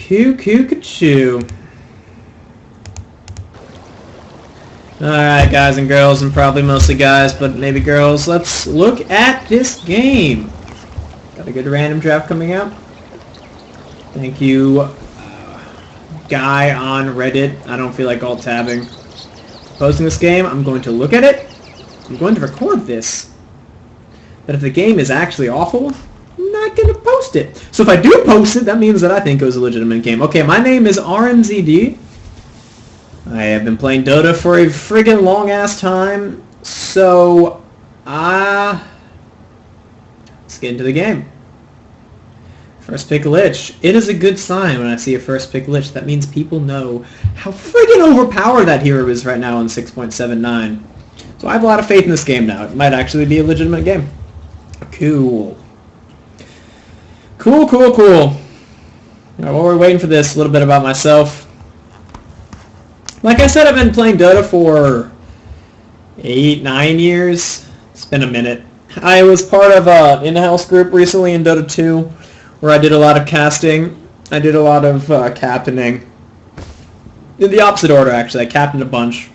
Cuckoo. Alright, guys and girls, and probably mostly guys, but maybe girls, let's look at this game. Got a good random draft coming out. Thank you, guy on Reddit. I don't feel like alt-tabbing. Posting this game, I'm going to look at it. I'm going to record this. But if the game is actually awful, I'm not going to post it. So if I do post it, that means that I think it was a legitimate game. Okay, my name is RMZD. I have been playing Dota for a friggin' long-ass time, so, let's get into the game. First pick Lich. It is a good sign when I see a first pick Lich. That means people know how friggin' overpowered that hero is right now in 6.79. So I have a lot of faith in this game now. It might actually be a legitimate game. Cool. Cool. Alright, while we're waiting for this, a little bit about myself. Like I said, I've been playing Dota for 8-9 years. It's been a minute. I was part of an in-house group recently in Dota 2 where I did a lot of casting. I did a lot of captaining. In the opposite order, actually. I captained a bunch.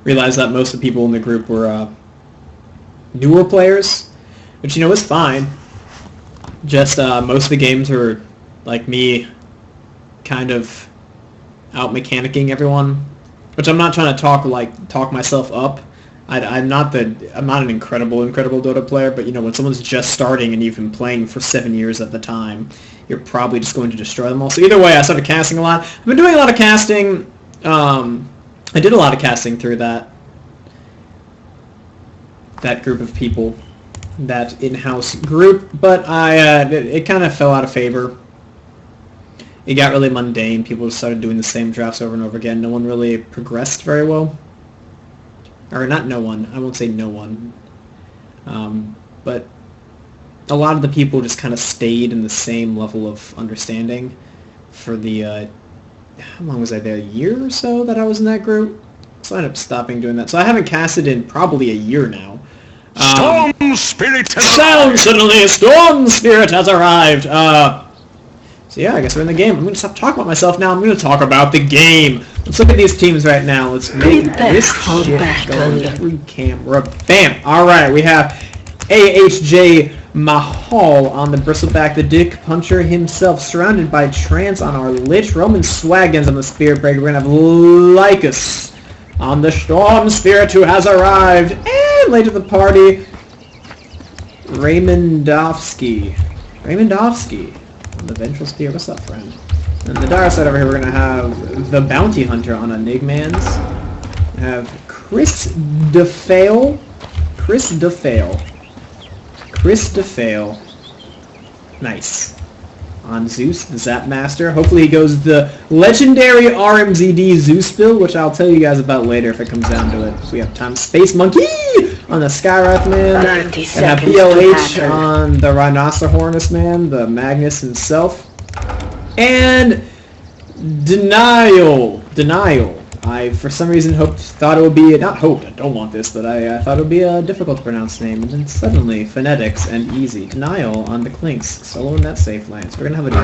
Realized that most of the people in the group were newer players, which, you know, is fine. Just most of the games were, like me, kind of out-mechanicking everyone, which I'm not trying to talk myself up. I'm not an incredible Dota player, but you know, when someone's just starting and you've been playing for 7 years at the time, you're probably just going to destroy them all. So either way, I started casting a lot. I've been doing a lot of casting. I did a lot of casting through that group of people, that in-house group, but it kind of fell out of favor. It got really mundane. People just started doing the same drafts over and over again. No one really progressed very well. Or not no one. I won't say no one. But a lot of the people just kind of stayed in the same level of understanding for the, how long was I there? A year or so that I was in that group? So I ended up stopping doing that. So I haven't casted in probably a year now. Storm Spirit has Sound suddenly! Storm Spirit has arrived! So yeah, I guess we're in the game. I'm going to stop talking about myself now. I'm going to talk about the game. Let's look at these teams right now. Let's make this shit go through camera. Bam! Alright, we have AHJ Mahal on the bristleback, the dick puncher himself, surrounded by trance on our Lich. Roman Swaggins on the Spirit Breaker. We're going to have Lycus on the Storm Spirit who has arrived. And late to the party, Raymondovsky. The Ventral Spear. What's up, friend? And the dire side over here, we're going to have the Bounty Hunter on a Nigmans. We have Chris DeFale. Nice. On Zeus, the Zap Master. Hopefully he goes the legendary RMZD Zeus build, which I'll tell you guys about later if it comes down to it. So we have Time Space Monkey on the Skywrath Man. We have BLH on the Rhinoceros Man, the Magnus himself. And Denial. I, for some reason, thought it would be, not hoped, I don't want this, but I thought it would be a difficult to pronounce name, and then suddenly, phonetics and easy. Denial on the Clinks, solo in that safe lane. So we're going to have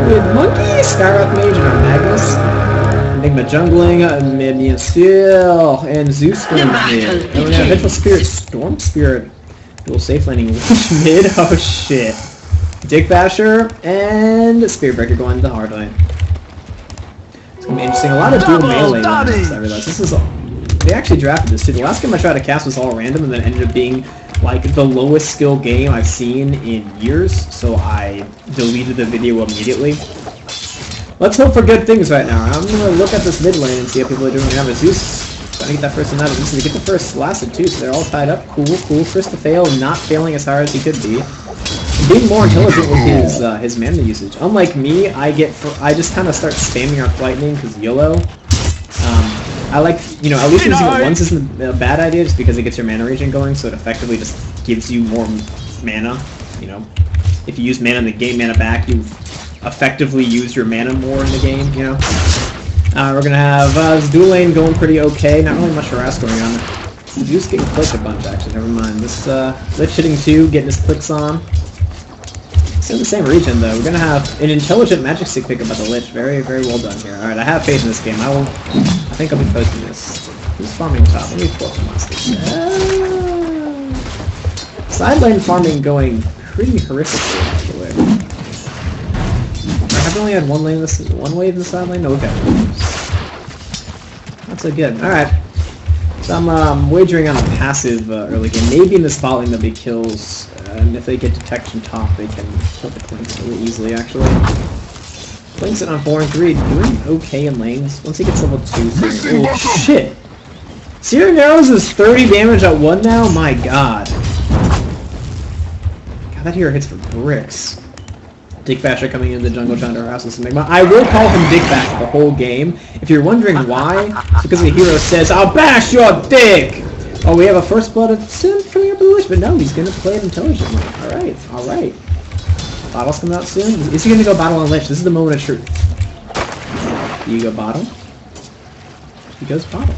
a with Monkey, Skywrath Mage, and our Magnus. Enigma jungling, Minion Steel, and Zeus going mid. And we're going to have Ventral Spirit, Storm Spirit, dual safe laning, mid, oh shit. Dick Basher, and Spirit Breaker going to the hard lane. It's going to be interesting. A lot of dual melee lanes, I realize. This is all. They actually drafted this too. The last game I tried to cast was all random and then ended up being like the lowest skill game I've seen in years, so I deleted the video immediately. Let's hope for good things right now. I'm going to look at this mid lane and see how people are doing. We have a Zeus trying to get that first one out of Zeus to get the first lasted too, so they're all tied up. Cool. Chris to fail, not failing as hard as he could be. Being more intelligent with his mana usage. Unlike me, I just kind of start spamming Arc Lightning because YOLO. I like, you know, at least using it once isn't a bad idea just because it gets your mana regen going, so it effectively just gives you more mana, you know. If you use mana in the game, mana back, you effectively use your mana more in the game, you know. We're going to have this dual lane going pretty okay, not really much harass going on. Zeus getting clicked a bunch, actually, never mind. This Lich hitting 2, getting his clicks on. It's in the same region, though. We're gonna have an intelligent magic stick pickup by the Lich. Very, very well done here. Alright, I have faith in this game. I think I'll be posting this. Who's farming top? Let me pull up the monsters. Side lane farming going pretty horrifically, actually. I haven't only had one wave in the side lane? No, we've had waves. Not so good. Alright. So I'm wagering on a passive early game. Maybe in the spot lane there'll be kills. And if they get detection top, they can kill the Clinks really easily, actually. Clinks it on 4 and 3, doing okay in lanes. Once he gets level 2, oh shit! Searing Arrows is 30 damage at 1 now? My god. God, that hero hits for bricks. Dick Basher coming into the jungle trying to harass us. I will call him Dick Bash the whole game. If you're wondering why, it's because the hero says, "I'll bash your dick!" Oh, we have a first blood of Sim coming up with the Lich, but no, he's going to play it intelligently. Alright, alright. Bottle's coming out soon. Is he going to go bottle on Lich? This is the moment of truth. Do you go bottle? He goes bottle.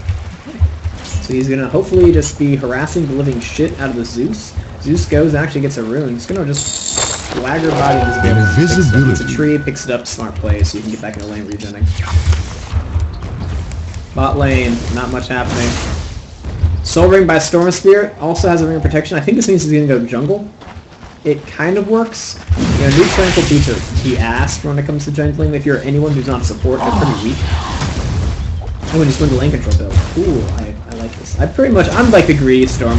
Okay. So he's going to hopefully just be harassing the living shit out of the Zeus. Zeus goes and actually gets a rune. He's going to just swagger body this game. It's a tree, picks it up, smart play, so you can get back into lane regening. Bot lane, not much happening. Soul Ring by Storm Spirit also has a ring of protection. I think this means he's going to go jungle. It kind of works. You know, New Tranquil beats are the ass when it comes to jungling. If you're anyone who's not support, they're pretty weak. Oh, and just win the lane control build. Ooh, I like this. I'm like the greedy Storm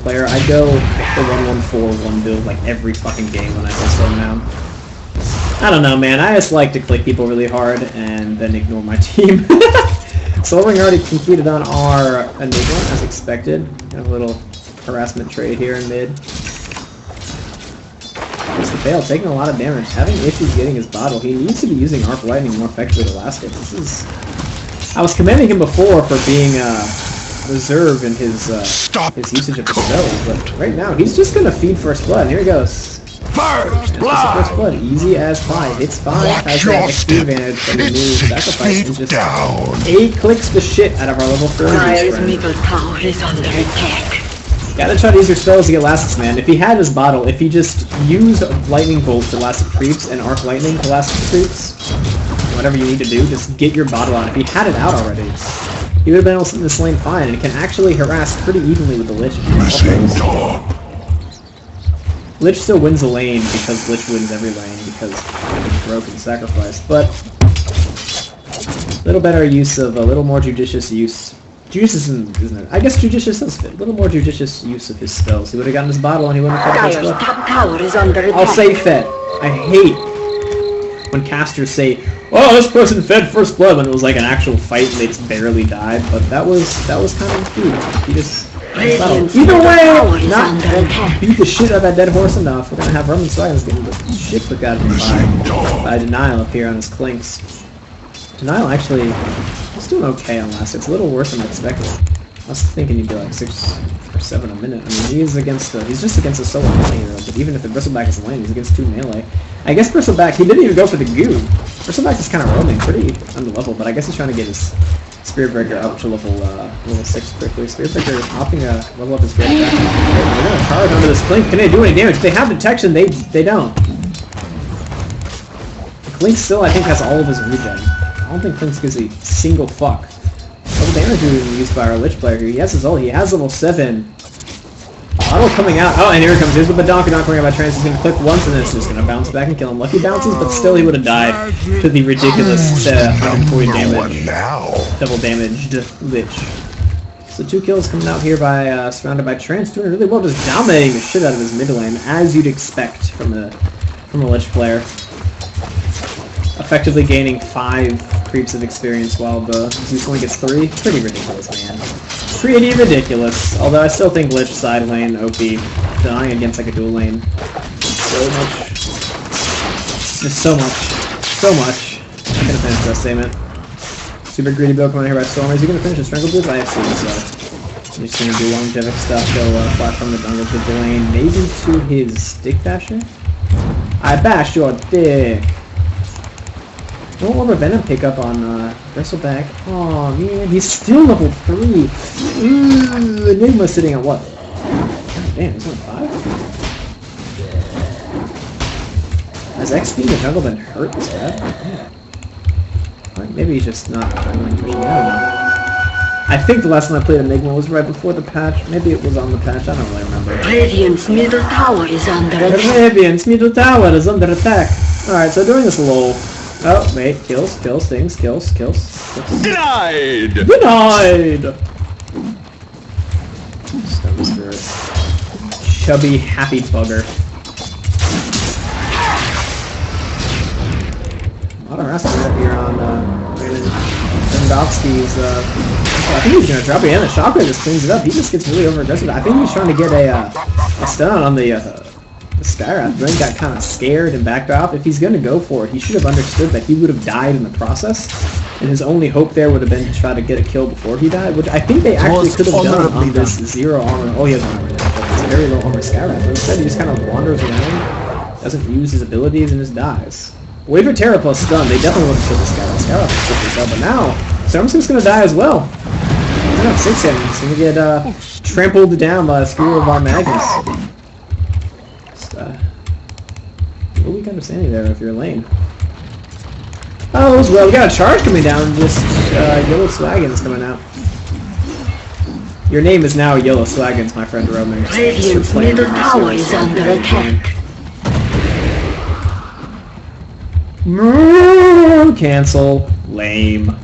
player. I go the 1-1-4-1 build like every fucking game when I play Storm now. I don't know, man. I just like to click people really hard and then ignore my team. Soul Ring already completed on our Enigma, as expected. Got a little harassment trade here in mid. It's the fail, taking a lot of damage. Having issues getting his bottle. He needs to be using Arc Lightning more effectively to last it. I was commending him before for being reserved in his usage of his spells, but right now he's just gonna feed First Blood. And here he goes. First Blood, easy as pie. Hits 5, has that XP advantage from the new sacrifice, and just 8 clicks the shit out of our level 4 middle tower is under attack. Gotta try to use your spells to get lasts, man. If he had his bottle, if he just used Lightning Bolt to last creeps and Arc Lightning to last creeps, whatever you need to do, just get your bottle out. If he had it out already, he would have been able to sit in this lane fine, and it can actually harass pretty evenly with the Lich. Lich still wins the lane because Lich wins every lane because of the broken sacrifice, but a little better use of a little more judicious use. Judicious isn't it? I guess judicious does fit. A little more judicious use of his spells. He would have gotten his bottle and he wouldn't have fed First Blood. Top tower is under attack. I'll say fed. I hate when casters say, "Oh, this person fed First Blood," when it was like an actual fight and they just barely died. But that was kind of cute. He just. Either way, not beat the shit out of that dead horse enough. We're gonna have Roman Swagons getting the shit put out of him by Denial up here on his Clinks. Denial actually is doing okay on last. It's a little worse than I expected. I was thinking he'd be like 6 or 7 a minute. I mean, he's just against a solo melee hero, but even if the Bristleback is lane, he's against 2 melee. I guess Bristleback, he didn't even go for the goo. Bristleback is kind of roaming, pretty underleveled, but I guess he's trying to get his Spirit Breaker up to level 6 quickly. Spirit Breaker is hopping a level up his Spirit Breaker. They're gonna charge onto this Clink. Can they do any damage? If they have detection, they don't. The Clink still, I think, has all of his regen. I don't think Clink's gives a single fuck. Level damage being used by our Lich player here. He has his ult. He has level 7. Bottle coming out. Oh, and here it comes. Here's the Badonkadonk coming out by Trance. He's going to click once, and then it's just going to bounce back and kill him. Lucky bounces, but still he would have died to the ridiculous 140 damage. Double damaged Lich. So 2 kills coming out here by surrounded by Trance, doing really well, just dominating the shit out of his mid lane, as you'd expect from a Lich player. Effectively gaining 5 creeps of experience while the Zeus only gets 3. Pretty ridiculous, man. Pretty ridiculous. Although I still think Lich side lane OP, denying against like a dual lane. So much. Just so much. So much. I'm gonna finish that statement. Super greedy build coming out here by Storm. Is he gonna finish the Strangle Boots? I assume so. He's just gonna do longevic stuff. He'll flash from the jungle to the lane. Maybe to his Dick Basher? I bash your dick! No more Venom pickup on Bristleback. Aw, man, he's still level 3. Ooh, Enigma's sitting at what? God damn, he's on 5? Has X being a jungle been hurt this bad? Yeah. Or maybe he's just not jungling pushing. I don't know. I think the last time I played Enigma was right before the patch. Maybe it was on the patch. I don't really remember. Radiant's middle tower is under attack. Radiant's middle tower is under attack. Alright, so during this lull. Oh, wait. Kills, things, kills. Denied! Denied! Stone Spirit. Chubby, happy bugger. A lot of rest here on Lewandowski's. I think he's gonna drop it in. The shockwave just cleans it up. He just gets really over aggressive. I think he's trying to get a stun on the Skyrath. Then got kind of scared and backed off. If he's gonna go for it, he should have understood that he would have died in the process, and his only hope there would have been to try to get a kill before he died, which I think they actually could have done on this 0 armor. Oh, he has armor now, but it's a very low armor Skyrath. But instead, he just kind of wanders around, doesn't use his abilities, and just dies. Wait for Terra plus stun. They definitely would have killed this Skyrath. Skyrath would have killed himself, but now Stormskip's gonna die as well. Not 6 him. He's gonna get trampled down by the spear of our Magnus. Just, no weak understanding there if you're lane. Oh, as well. We got a charge coming down. Just Yellow Swagons coming out. Your name is now Yellow Swagons, my friend Roman. Radiant's middle tower is under attack. Cancel. Lame.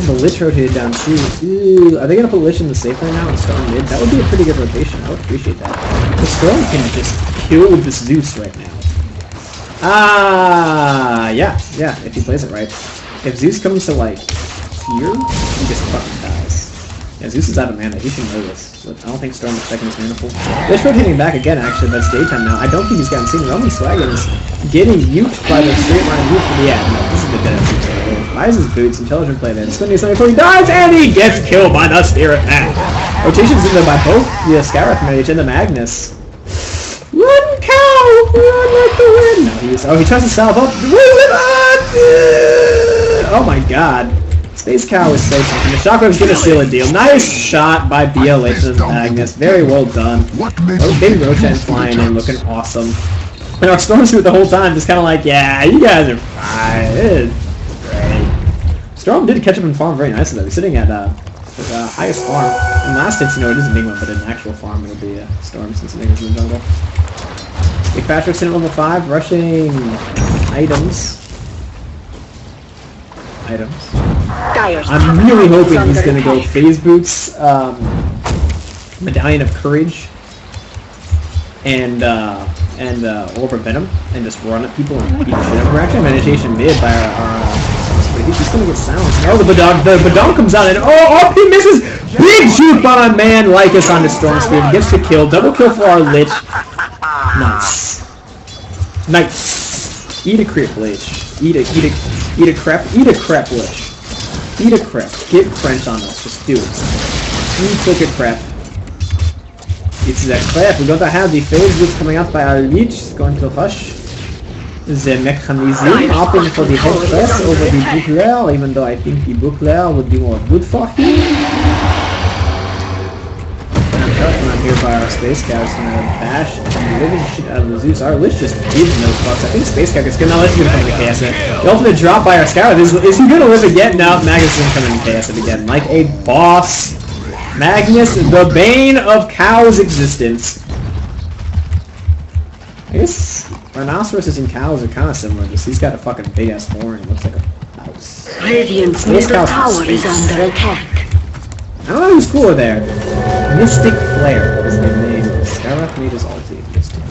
Oh, the Lich rotated down too. Ooh, are they gonna put Lich in the safe right now and Storm mid? That would be a pretty good rotation. I would appreciate that. The Storm can just kill this Zeus right now. Yeah, if he plays it right. If Zeus comes to like here, he just fucking dies. Yeah, Zeus is out of mana. He should know this. But I don't think Storm is checking his mana pool. Lich rotating back again. Actually, that's daytime now. I don't think he's gotten seen. Roman Swagons getting uked by the straight line uke. Yeah, no, this is the dead Zeus. Buys his boots, intelligent play then. Spinning something before he dies, and he gets killed by the Spirit Man. Rotations in there by both the Skyrath mage and the Magnus. Run, cow! Run like the wind! No, he tries to salve up. Oh my god. Space Cow is so something. The Shockwave's gonna seal a deal. Nice shot by BLH and Magnus. Very well done. Oh, big Roshan flying in, looking awesome. And our Storm Suit the whole time just kind of like, yeah, you guys are fine. Storm did catch up and farm very nicely though. He's sitting at the highest farm. In last hits, it is Enigma, but in actual farm it'll be Storm since Enigma's in the jungle. Big Patrick's in at level 5, rushing items. I'm really hoping he's gonna go Phase Boots, Medallion of Courage, and Orb of Venom, and just run at people and beat the shit up. We're actually meditation mid by our he's gonna get silenced. Oh, the Badon comes out and RP misses! Big juke by my man Lycus on the Storm Spirit. Gets the kill. Double kill for our Lich. Nice. Eat a creep Lich. Eat a crep Lich. Eat a crep. Get French on us. Just do it. Eat a crep. It's that crap. We're going to have the phase boots coming out by our Lich. It's going to hush. The mechanism opting for the head press over the Bouclair, even though I think the Bouclair would be more good for him. I'm here by our Space Scouts and bash and living shit out of the Zeus. Our Lich just gives no fucks. I think Space Scout is gonna let you come to KS it. The ultimate drop by our Scout. Is he gonna live again? No, Magnus is gonna come in and KS it again. Like a boss. Magnus, the bane of Cow's existence. I guess rhinoceroses and cows are kind of similar. Just he's got a fucking big ass horn. It looks like a house. Radiant's middle tower is under attack. I don't know who's cooler there. Mystic Flare is the name. Skyrath made his ulti. Mystic.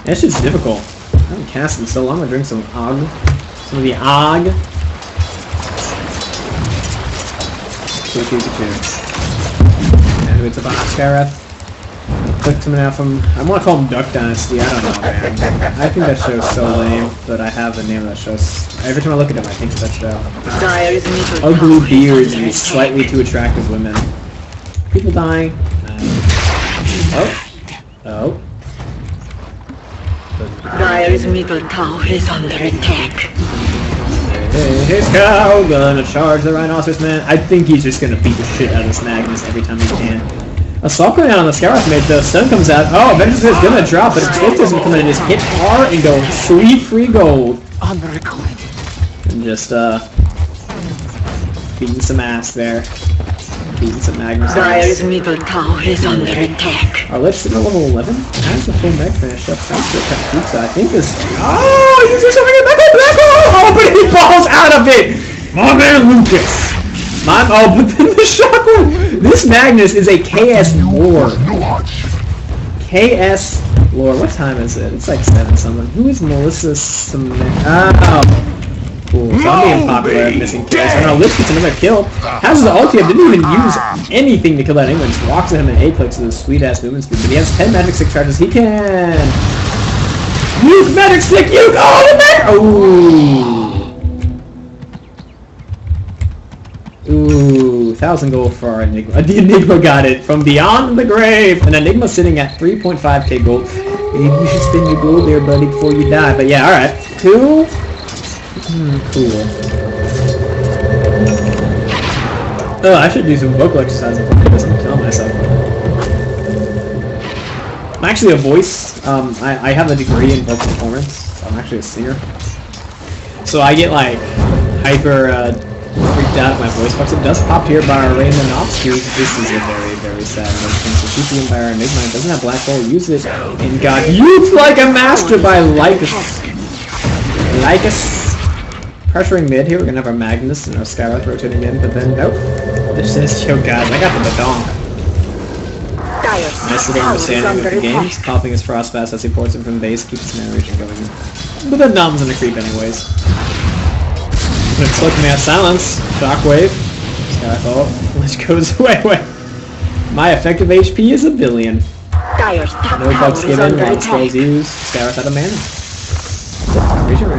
That shit's difficult. I haven't cast in so long. I'm gonna drink some Og. Some of the Og. And it's about Skyrath. Clicked him out from, I want to call him Duck Dynasty, I don't know, man. I think that show's so lame, but I have the name of that show. Every time I look at him, I think of that show. Ugly beards and slightly too attractive women. People dying. Oh. Dire's middle tower is under attack. Hey, Cow, gonna charge the Rhinoceros, man. I think he's just gonna beat the shit out of this Magnus every time he can. Assault going out on the Skyrock mid, the stun comes out. Oh, Vengeance is gonna drop, but Explosive doesn't come in and just hit R and go free gold. And just, beating some ass there. Beating some Magnus Dire's ass. middle tower is under attack. Our Lich sitting at level 11. Has the full mech finished up. Thanks for the pizza. I think this... Oh, he's just having a black hole! Oh, but he falls out of it! My man Lucas! Oh, but then the shockwave! This Magnus is a KS lore. KS lore. What time is it? It's like 7 something. Who is Melissa Smith? Oh. Cool. So I'm being popular at missing kills. And our Lich gets another kill. Has his ulti up. Didn't even use anything to kill that England. Just walks at him and A-clicks with his sweet-ass movement speed. But he has 10 magic stick charges. He can... Use magic stick! Use all the magic... Ooh, 1,000 gold for our Enigma. The Enigma got it from beyond the grave. And Enigma's sitting at 3.5k gold. Maybe you should spend your gold there, buddy, before you die. But yeah, alright. 2... cool. Oh, I should do some vocal exercise before I doesn't kill myself. I'm actually a voice. I have a degree in vocal performance. I'm actually a singer. So I get like hyper freaked out if my voice fucks. It does pop here by our Raymond Offscreen. This is a very, very sad notion. So she's being by our Enigma. It doesn't have Black Hole. Use it. And got used like a master by Lycus. Pressuring mid here, we're gonna have our Magnus and our Skyrock rotating in, but then nope. This is yo guys, I got the badonk. Nice little understanding of the games, popping his Frostbass as he ports him from base, keeps his mana region going. But the numb's in the creep anyways. It's looking at silence, shockwave, Skyrock, which goes away. My effective HP is 1 billion. No bugs given, wild spells used, Skyrock out of mana. Region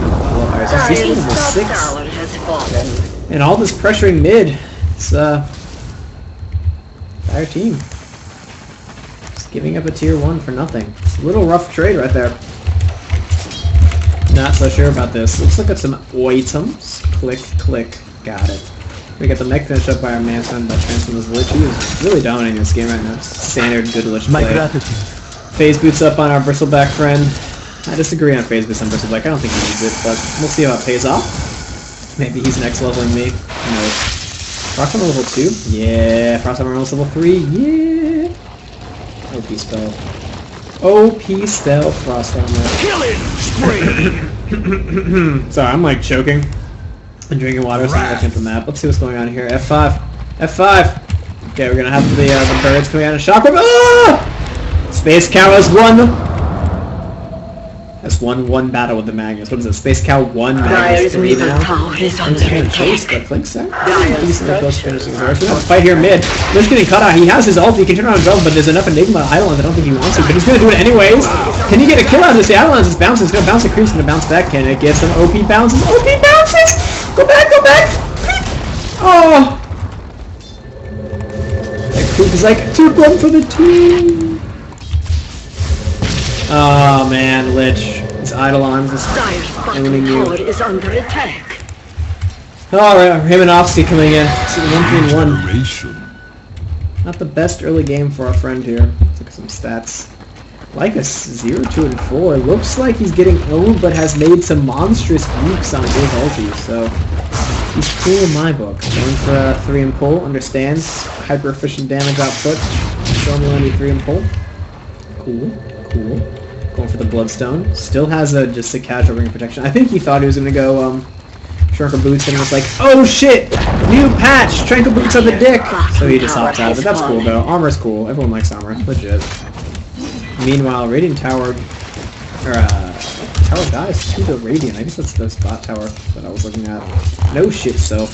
and all this pressuring mid. It's our team. Just giving up a tier 1 for nothing. It's a little rough trade right there. Not so sure about this. Let's look at some items. Click, click. Got it. We got the mech finished up by our Manson by transferring this Lich. He is really dominating this game right now. It's standard good Lich play. Phase boots up on our bristleback friend. I disagree on phase boots on bristleback. I don't think he needs it, but we'll see how it pays off. Maybe he's next leveling me. Who knows? Frost Armor level 2? Yeah. Frost Armor level 3? Yeah. OP spell. OP spell Frost Armor. Killing spree! Sorry, I'm like choking. I'm drinking water, so I'm looking at the map. Let's see what's going on here. F5. F5! Okay, we're gonna have the birds coming out of shockwave. Ah! Space Cow has won! Has won 1 battle with the Magnus. What is it? Space Cow 1, Magnus 3 now? Chase the Clink set? Decent close finishing. We're gonna fight here mid. Lich getting cut out. He has his ult. He can turn around himself, but there's enough Enigma Eidolons. I don't think he wants to, but he's gonna do it anyways. Can he get a kill out of this? The Eidolons is bouncing. It's gonna bounce the creeps. It's gonna bounce back. Can it get some OP bounces? OP bounces! Go back, go back! Oh! That creep is like, took one for the team! Oh man, Lich. His Eidolons is owning you. Is under attack. Alright, Raymanovsky coming in. It's 1-1. Not the best early game for our friend here. Let's look at some stats. Lycus 0, 2, and 4. Looks like he's getting owned, but has made some monstrous nukes on his ulti, so he's cool in my book. Going for 3 and pull, understands hyper efficient damage output. Show me only 3 and pull. Cool, cool. Going for the Bloodstone. Still has just a casual ring of protection. I think he thought he was gonna go Shrinker Boots and was like, oh shit! New patch! Shrinker Boots on the dick! So he just hops out of it. That's cool though. Armor's cool. Everyone likes armor. Legit. Meanwhile, Radiant Tower... Tower dies to the Radiant. I guess that's the spot tower that I was looking at. No shit, so...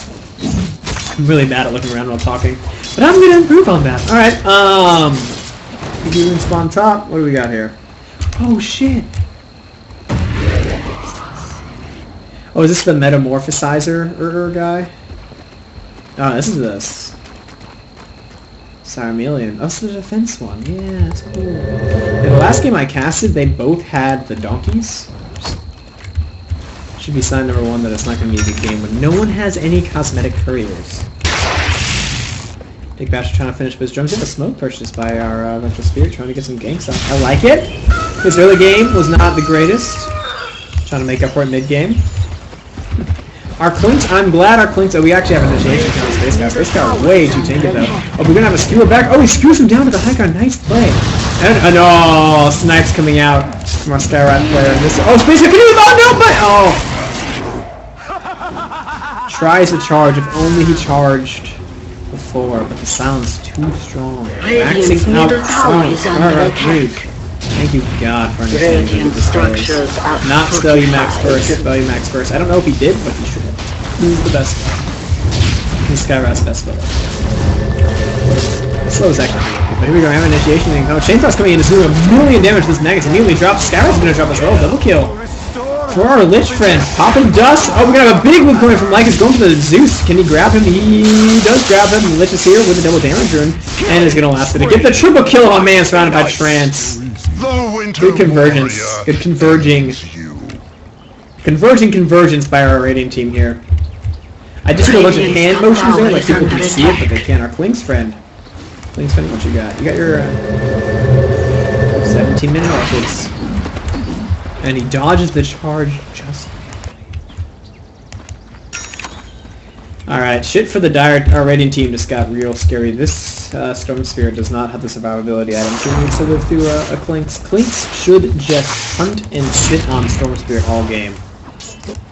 I'm really bad at looking around while talking. But I'm gonna improve on that. Alright, if you spawn top, what do we got here? Oh shit! Oh, is this the Metamorphosizer guy? Oh, this is this. Cyrmelian. Oh, this is the defense one. Yeah, that's cool. In the last game I casted, they both had the donkeys. Should be sign number 1 that it's not going to be a good game when no one has any cosmetic couriers. Big Bash trying to finish with his drums. Get a smoke purchased by our Venture Spirit, trying to get some ganks on. I like it. His early game was not the greatest. Trying to make up for it mid-game. Our Clinks, I'm glad our Clinks, we actually have an initiation on Space Guy. Space Guy are way too tanky though. Oh, we're gonna have a skewer back. Oh, he skews him down to the high ground. Nice play. And, oh, Snipes coming out from our Skyrat player. Oh, Space Guy, can you no, but, oh. Tries to charge, if only he charged before, but the sound's too strong. Maxing out sound. Alright, thank you God for understanding what this is. Not spell you max first, spell you max first. I don't know if he did, but he should have. He's the best spell. He's Skyrat's best spell. Slow is actually pretty good, but here we go, I have an initiation thing. Oh, Chainfrost's coming in to do a million damage to this Negus. Immediately drops. Skyrat's gonna drop as well. Double kill. For our Lich friend, popping dust. Oh, we're gonna have a big one coming from Lycus going for the Zeus. Can he grab him? He does grab him. The Lich is here with a double damage rune, and is gonna last it. Get the triple kill on man surrounded by Trance. Good convergence. Good convergence by our Radiant team here. I just did a bunch of hand motions there, like people can see it, but they can't. Our Klink's friend. Klink's friend, what you got? You got your 17-minute orchids. And he dodges the charge just. Alright, shit for the our Radiant team just got real scary. This Storm Spirit does not have the survivability item. She needs to live through a Clinks. Clinks should just hunt and sit on Storm Spirit all game.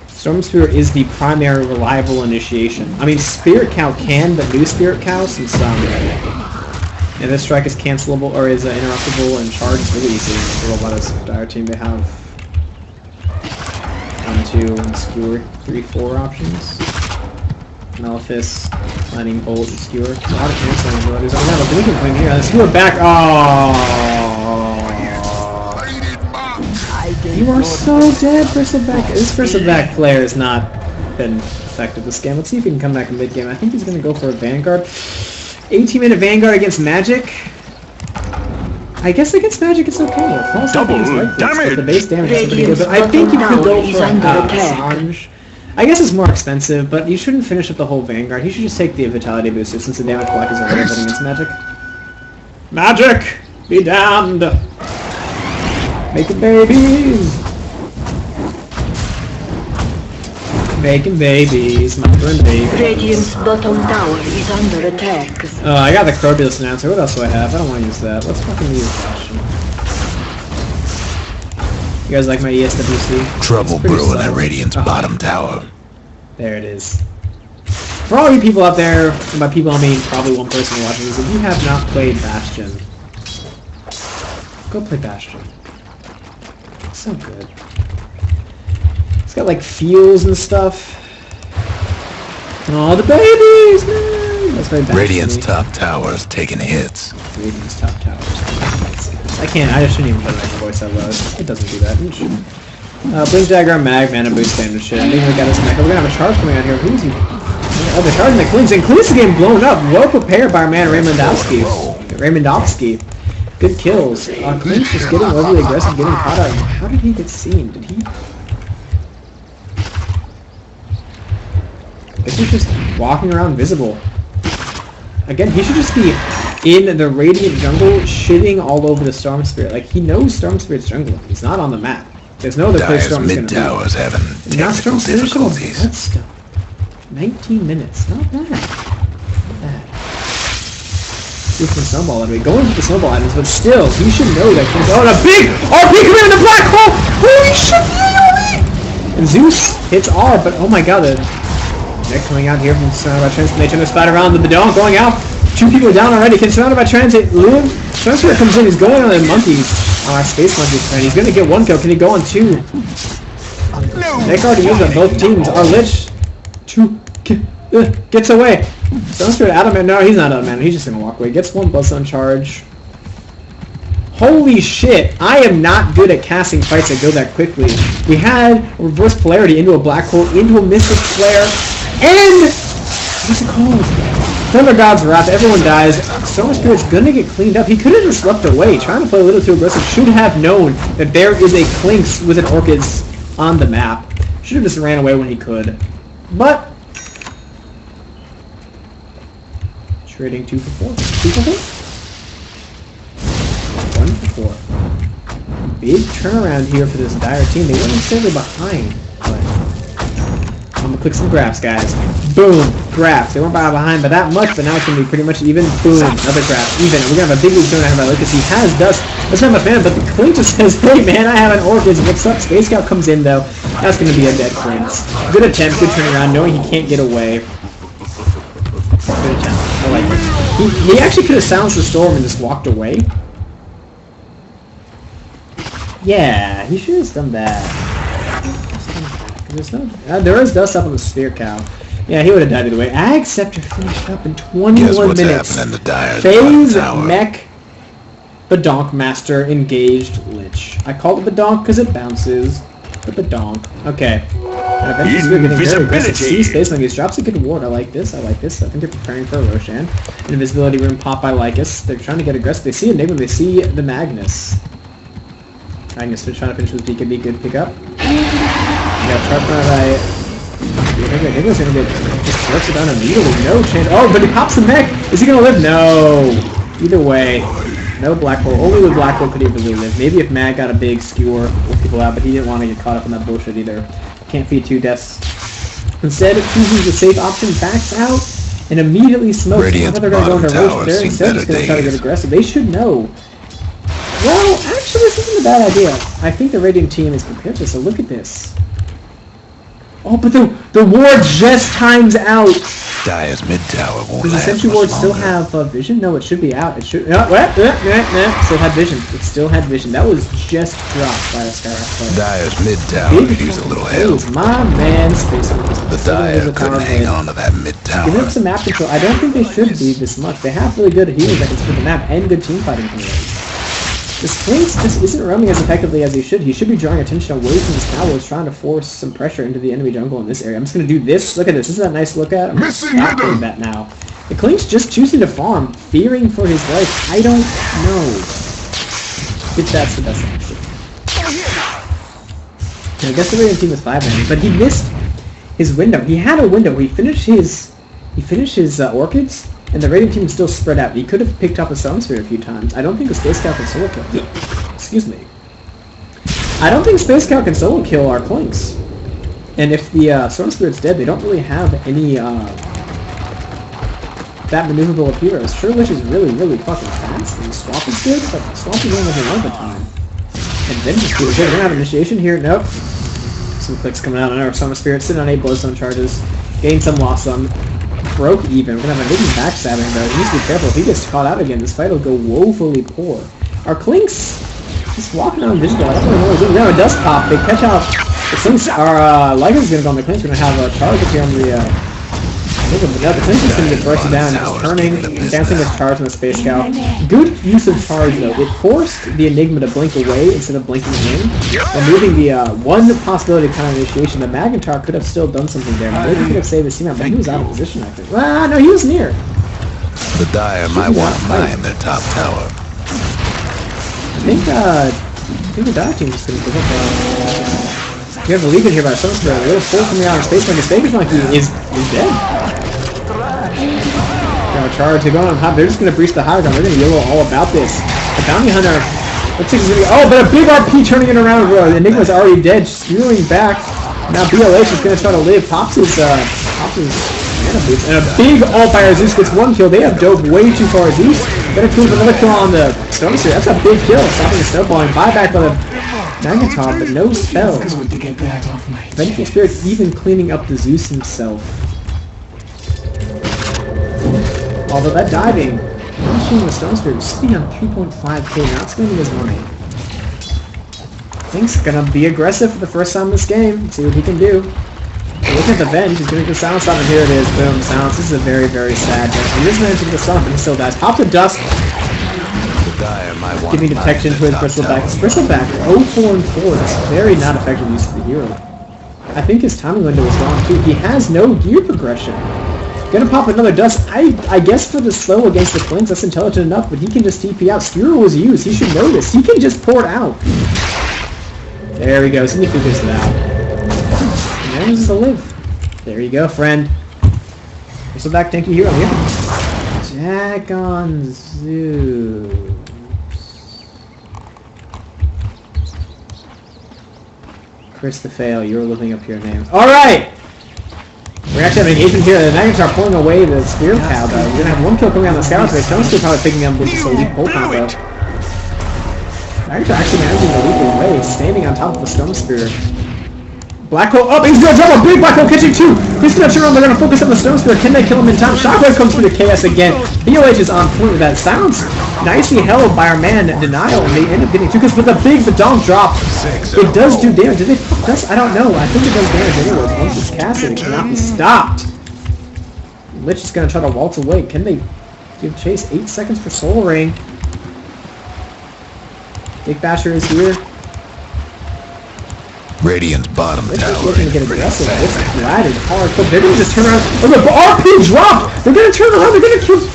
Storm Spirit is the primary reliable initiation. I mean, Spirit Cow can, but new Spirit Cow, since and this strike is cancelable, or is interruptible, and charge is really easy. For a lot of Dire team, they have 1, 2, and Skewer, 3, 4 options. Malefice, Lightning Bolt, and Skewer. A lot of canceling abilities. Oh no, but we can win here. The Skewer back. Oh! You are so dead, Bristleback. This Bristleback player has not been effective this game. Let's see if he can come back in mid game. I think he's going to go for a Vanguard. 18-minute Vanguard against Magic. I guess against Magic it's okay. Double damage! The base damage is pretty good, but I think you could go for Sange. I guess it's more expensive, but you shouldn't finish up the whole Vanguard. He should just take the Vitality booster since the damage block is already hitting against Magic. Magic! Be damned! Making babies! Making babies, mothering babies. Radiant's bottom tower is under attack. Oh, I got the Corbius announcer. What else do I have? I don't want to use that. Let's fucking use Bastion. You guys like my ESWC? Trouble brewing at Radiant's bottom tower. There it is. For all you people out there, and by people I mean probably one person watching this, if you have not played Bastion, go play Bastion. It's so good. It's got like feels and stuff. Oh, the babies! No! That's very bad. Radiant's top tower's taking hits. Radiant's top towers. I can't. I shouldn't even put it in the voice out loud. It doesn't do that. It shouldn't. Blink Dagger, Mag, Mana Boost, standard shit. I think we got us back. We're gonna have a charge coming out here. Who's he? Oh, they're charging the Cleans. And Cleans is getting blown up. Well prepared by our man Raymondowski. Good kills. Cleans just getting overly aggressive, getting caught out. How did he get seen? Did he? I guess he's just walking around visible. Again, he should just be in the Radiant jungle, shitting all over the Storm Spirit. Like, he knows Storm Spirit's jungle. He's not on the map. There's no other place Storm's gonna be. Mid-tower's having technical difficulties. 19 minutes. Not bad. Not bad. See some snowball items. Going for the snowball items, but still, he should know that he's... Oh, and a big RP coming in the black hole! Holy shit! And Zeus hits R, but oh my god, Nick coming out here from surrounded by Transit. They trying to spot around the Badon, going out. 2 people down already. Can surrounded by Transit live? Transit comes in. He's going on the monkeys. Space monkeys, friend. He's gonna get 1 kill. Can he go on 2? Nick already used on both teams. Our Lich gets away. Stone Spirit Adamant. No, he's not Adamant. He's just gonna walk away. Gets 1 plus on charge. Holy shit, I am not good at casting fights that go that quickly. We had reverse polarity into a black hole, into a mystic flare, and what's it called? Thunder God's Wrath, everyone dies. Storm Spirit's gonna get cleaned up. He could have just swept away, trying to play a little too aggressive. Should have known that there is a Clinks with an Orchids on the map. Should have just ran away when he could. But Trading 2 for 4. 2 for 4? 1 for 4. Big turnaround here for this dire team. They weren't necessarily behind, but I'm gonna click some graphs, guys. Boom! Graphs. They weren't behind by that much, but now it's gonna be pretty much even. Boom! Another graph. Even. We're gonna have a big lead turnaround by Lucas. He has dust. That's not my fan, but the Clint just says, hey man, I have an Orchids. What's up? Space Scout comes in though. That's gonna be a dead Clint. Good attempt, good turnaround, knowing he can't get away. Good attempt. I like it. He actually could have silenced the storm and just walked away. Yeah, he should have done that. There's no, there is dust up on the Sphere Cow. Yeah, he would have died either way. Ag Scepter finished up in 21 minutes. Phase Mech Badonk Master engaged Lich. I called it Badonk because it bounces. The Badonk. Okay. And eventually we're getting very aggressive. See, Space Monkeys drops a good ward. I like this. I like this. I think they're preparing for a Roshan. An invisibility room pop by Lycus. They're trying to get aggressive. They see Enigma. They see the Magnus. Magnus is trying to finish with BKB. Good pickup. Yeah, Sharp by Enigma's gonna get just jerks it down immediately. No chance. Oh, but he pops the mech. Is he gonna live? No. Either way. No Black Hole. Only with Black Hole could he really live. Maybe if Mag got a big skewer with people out, but he didn't want to get caught up in that bullshit either. Can't feed 2 deaths. Instead, it chooses the safe option, backs out, and immediately smokes. I thought they're going to go into Roche. They're instead just going to try to get aggressive. They should know. Well, actually, this isn't a bad idea. I think the Radiant team is prepared for this, so look at this. Oh, but the ward just times out. Dire's mid tower won't Does the Sentry Ward still have vision? No, it should be out. It should. What? Still had vision. It still had vision. That was just dropped by a Skyrock player. Dire's mid tower could use a little help. My man, Space Monkeys. The Dire couldn't hang on to that mid tower. Give them some map control. I don't think they should be this much. They have really good healers that can split the map and good team fighting healers. This Sphinx just isn't roaming as effectively as he should. He should be drawing attention away from his towers, trying to force some pressure into the enemy jungle in this area. I'm just going to do this. Look at this. This is a nice look at. I'm doing that now. The Clink's just choosing to farm, fearing for his life. I don't know if that's the best option. I guess the Radiant team was 5 men, but he missed his window. He had a window. He finished his Orchids. And the Radiant team is still spread out. He could have picked up a Stone Spirit a few times. I don't think a Space Scout can solo kill. Excuse me. I don't think Space Scout can solo kill our Clinks. And if the Stone Spirit's dead, they don't really have any that maneuverable of heroes. Sure, Lich is really, really fucking fast. And Swamp is good, but Swamp is only one at a time. And then just we're gonna have initiation here. Nope. Some clicks coming out on our Stone Spirit, sitting on 8 Bloodstone charges, gain some, lost some. Broke even. We're gonna have a Enigma backstabbing though. He needs to be careful. If he gets caught out again, this fight will go woefully poor. Our Clinks just walking on digital. I don't really know what they're doing. No, it does pop. They catch out. Our Lycan's gonna go on the Clinks. We're gonna have a charge up here on the the Clinks is gonna get bursted down, just turning, dancing with charge on the Space Scout. Good use of charge though. It forced the Enigma to blink away instead of blinking in, removing the one possibility of counter initiation. The Magnetar could have still done something there. Maybe he could have saved the C-map, but he was out of position, I think. Well, no, he was near. The Dire might want to mine their top tower. I think the Dire team is going to give up. We have a lead in here by some spirit. A little pull coming out of Space Monkey. Space Monkey is dead. Gonna charge. They're going on top. They're just going to breach the high ground. They're going to yellow all about this. The Bounty Hunter. Looks like he's going to oh, but a big RP turning it around. Enigma's already dead. Skewing back. Now BLH is going to try to live. Pops his mana boots. And a big ult by our Zeus gets 1 kill. They have dove way too far. Zeus got a kill with another kill on the Stone Sphere. That's a big kill. Stopping the snowballing. Buyback by the Magnetar, but no spells. Vengeful Spirit even cleaning up the Zeus himself. Although that diving, finishing the Stone Spirit, sitting on 3.5k, not spending his money. Think's gonna be aggressive for the first time in this game. See what he can do. Looking at the bench, he's gonna get the silence on, and here it is. Boom, silence. This is a very, very sad bench. He just managed to get the stun, but he still dies. Pops a dust. Giving detection to his Bristleback. His Bristleback, 0-4 and 4. That's very not effective use of the hero. I think his timing window is wrong too. He has no gear progression. Gonna pop another dust. I guess for the slow against the Clinks, that's intelligent enough, but he can just TP out. Skewer was used. He should know this. He can just pour it out. There he goes. And he figures it out. And manages to live. There you go, friend. Bristleback, thank you, hero. Yeah. Dagon Zeus. Christopher, you're living up your name. Alright! We're actually having an agent here. The Knights are pulling away the Spear Cow, though. We're gonna have one kill coming on the Scout Space. Stone Spear probably picking up with this elite pull combo. Knights are actually managing to lead the way, standing on top of the Stone Spear. Black Hole up, he's gonna drop a big Black Hole catching two! He's gonna turn around, they're gonna focus on the Stone Spear. Can they kill him in time? Shockwave comes through the chaos again. BOH is on point with that. Sounds nicely held by our man Denial, and they end up getting two kills, but the Badonk drop, it does do damage. Did it fuck us? I don't know. I think it does damage anyways. Once it's casted, it cannot be stopped. Lich is gonna try to waltz away. Can they give chase? 8 seconds for Soul Ring. Big Basher is here. Radiant's bottom Lich is tower looking to is get pretty aggressive. sad It's right now. flatted hard. But they're gonna just turn around. Oh, the RP dropped! They're gonna turn around. They're gonna kill the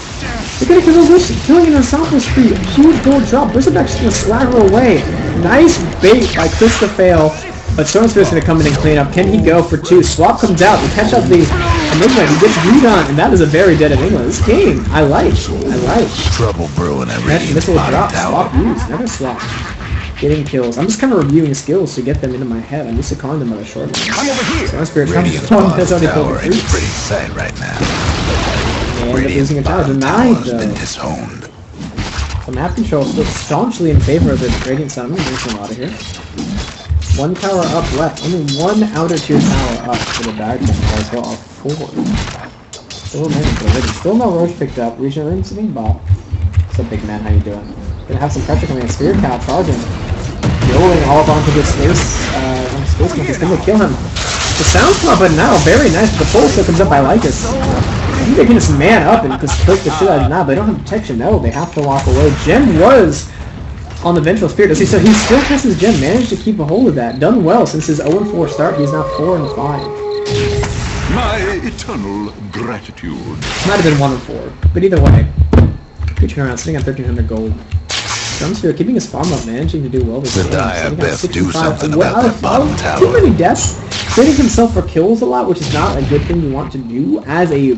Lich. Killing in a Southwest speed. Huge gold drop. Bristlebec's gonna slagger away. Nice bait by Christopher. But Stone Spear's gonna come in and clean up. Can he go for two? Swap comes out. We catch up the Enigma. He gets beat on, and that is a very dead Enigma. This game, I like. Trouble brewing at That Radiant's missile bottom drop. tower. Swap used. Never swap. Getting kills. I'm just kind of reviewing skills to get them into my head. I'm used to calling them by the short ones. Stone Spear comes Radiant's one. bottom That's already tower pulled is the pretty sad right now. And they're Radiant's losing a tower. bottom Denied, tower's though. been disowned. So map control still staunchly in favor of the Radiant Sun. I'm going to bring some water here. One tower up left. Only one outer tier tower up for the Diagon as well are 4. Still remaining for Radiant. Still no Roach picked up. Regional Ring sitting bot. What's up, big man? How you doing? Gonna have some pressure coming in. Spear Cow charging. Rolling all up onto the space. Space Monkey's gonna kill him. The sound's popping now. Very nice. The pull still comes up by Lycus. I think they can just man up and just click the shit out of now. They don't have protection. No, they have to walk away. Gem was on the Vengeful Spirit. Does he? So he still has his gem. Managed to keep a hold of that. Done well since his 0-4 start. He's now 4-5. My eternal gratitude. Might have been 1-4, but either way, good turnaround. Sitting on 1,300 gold. Stone Spear keeping his farm up, managing to do well with The his Dire game. best Sitting on do 65. something about that bottom tower. Too many deaths. Hitting himself for kills a lot, which is not a good thing you want to do as a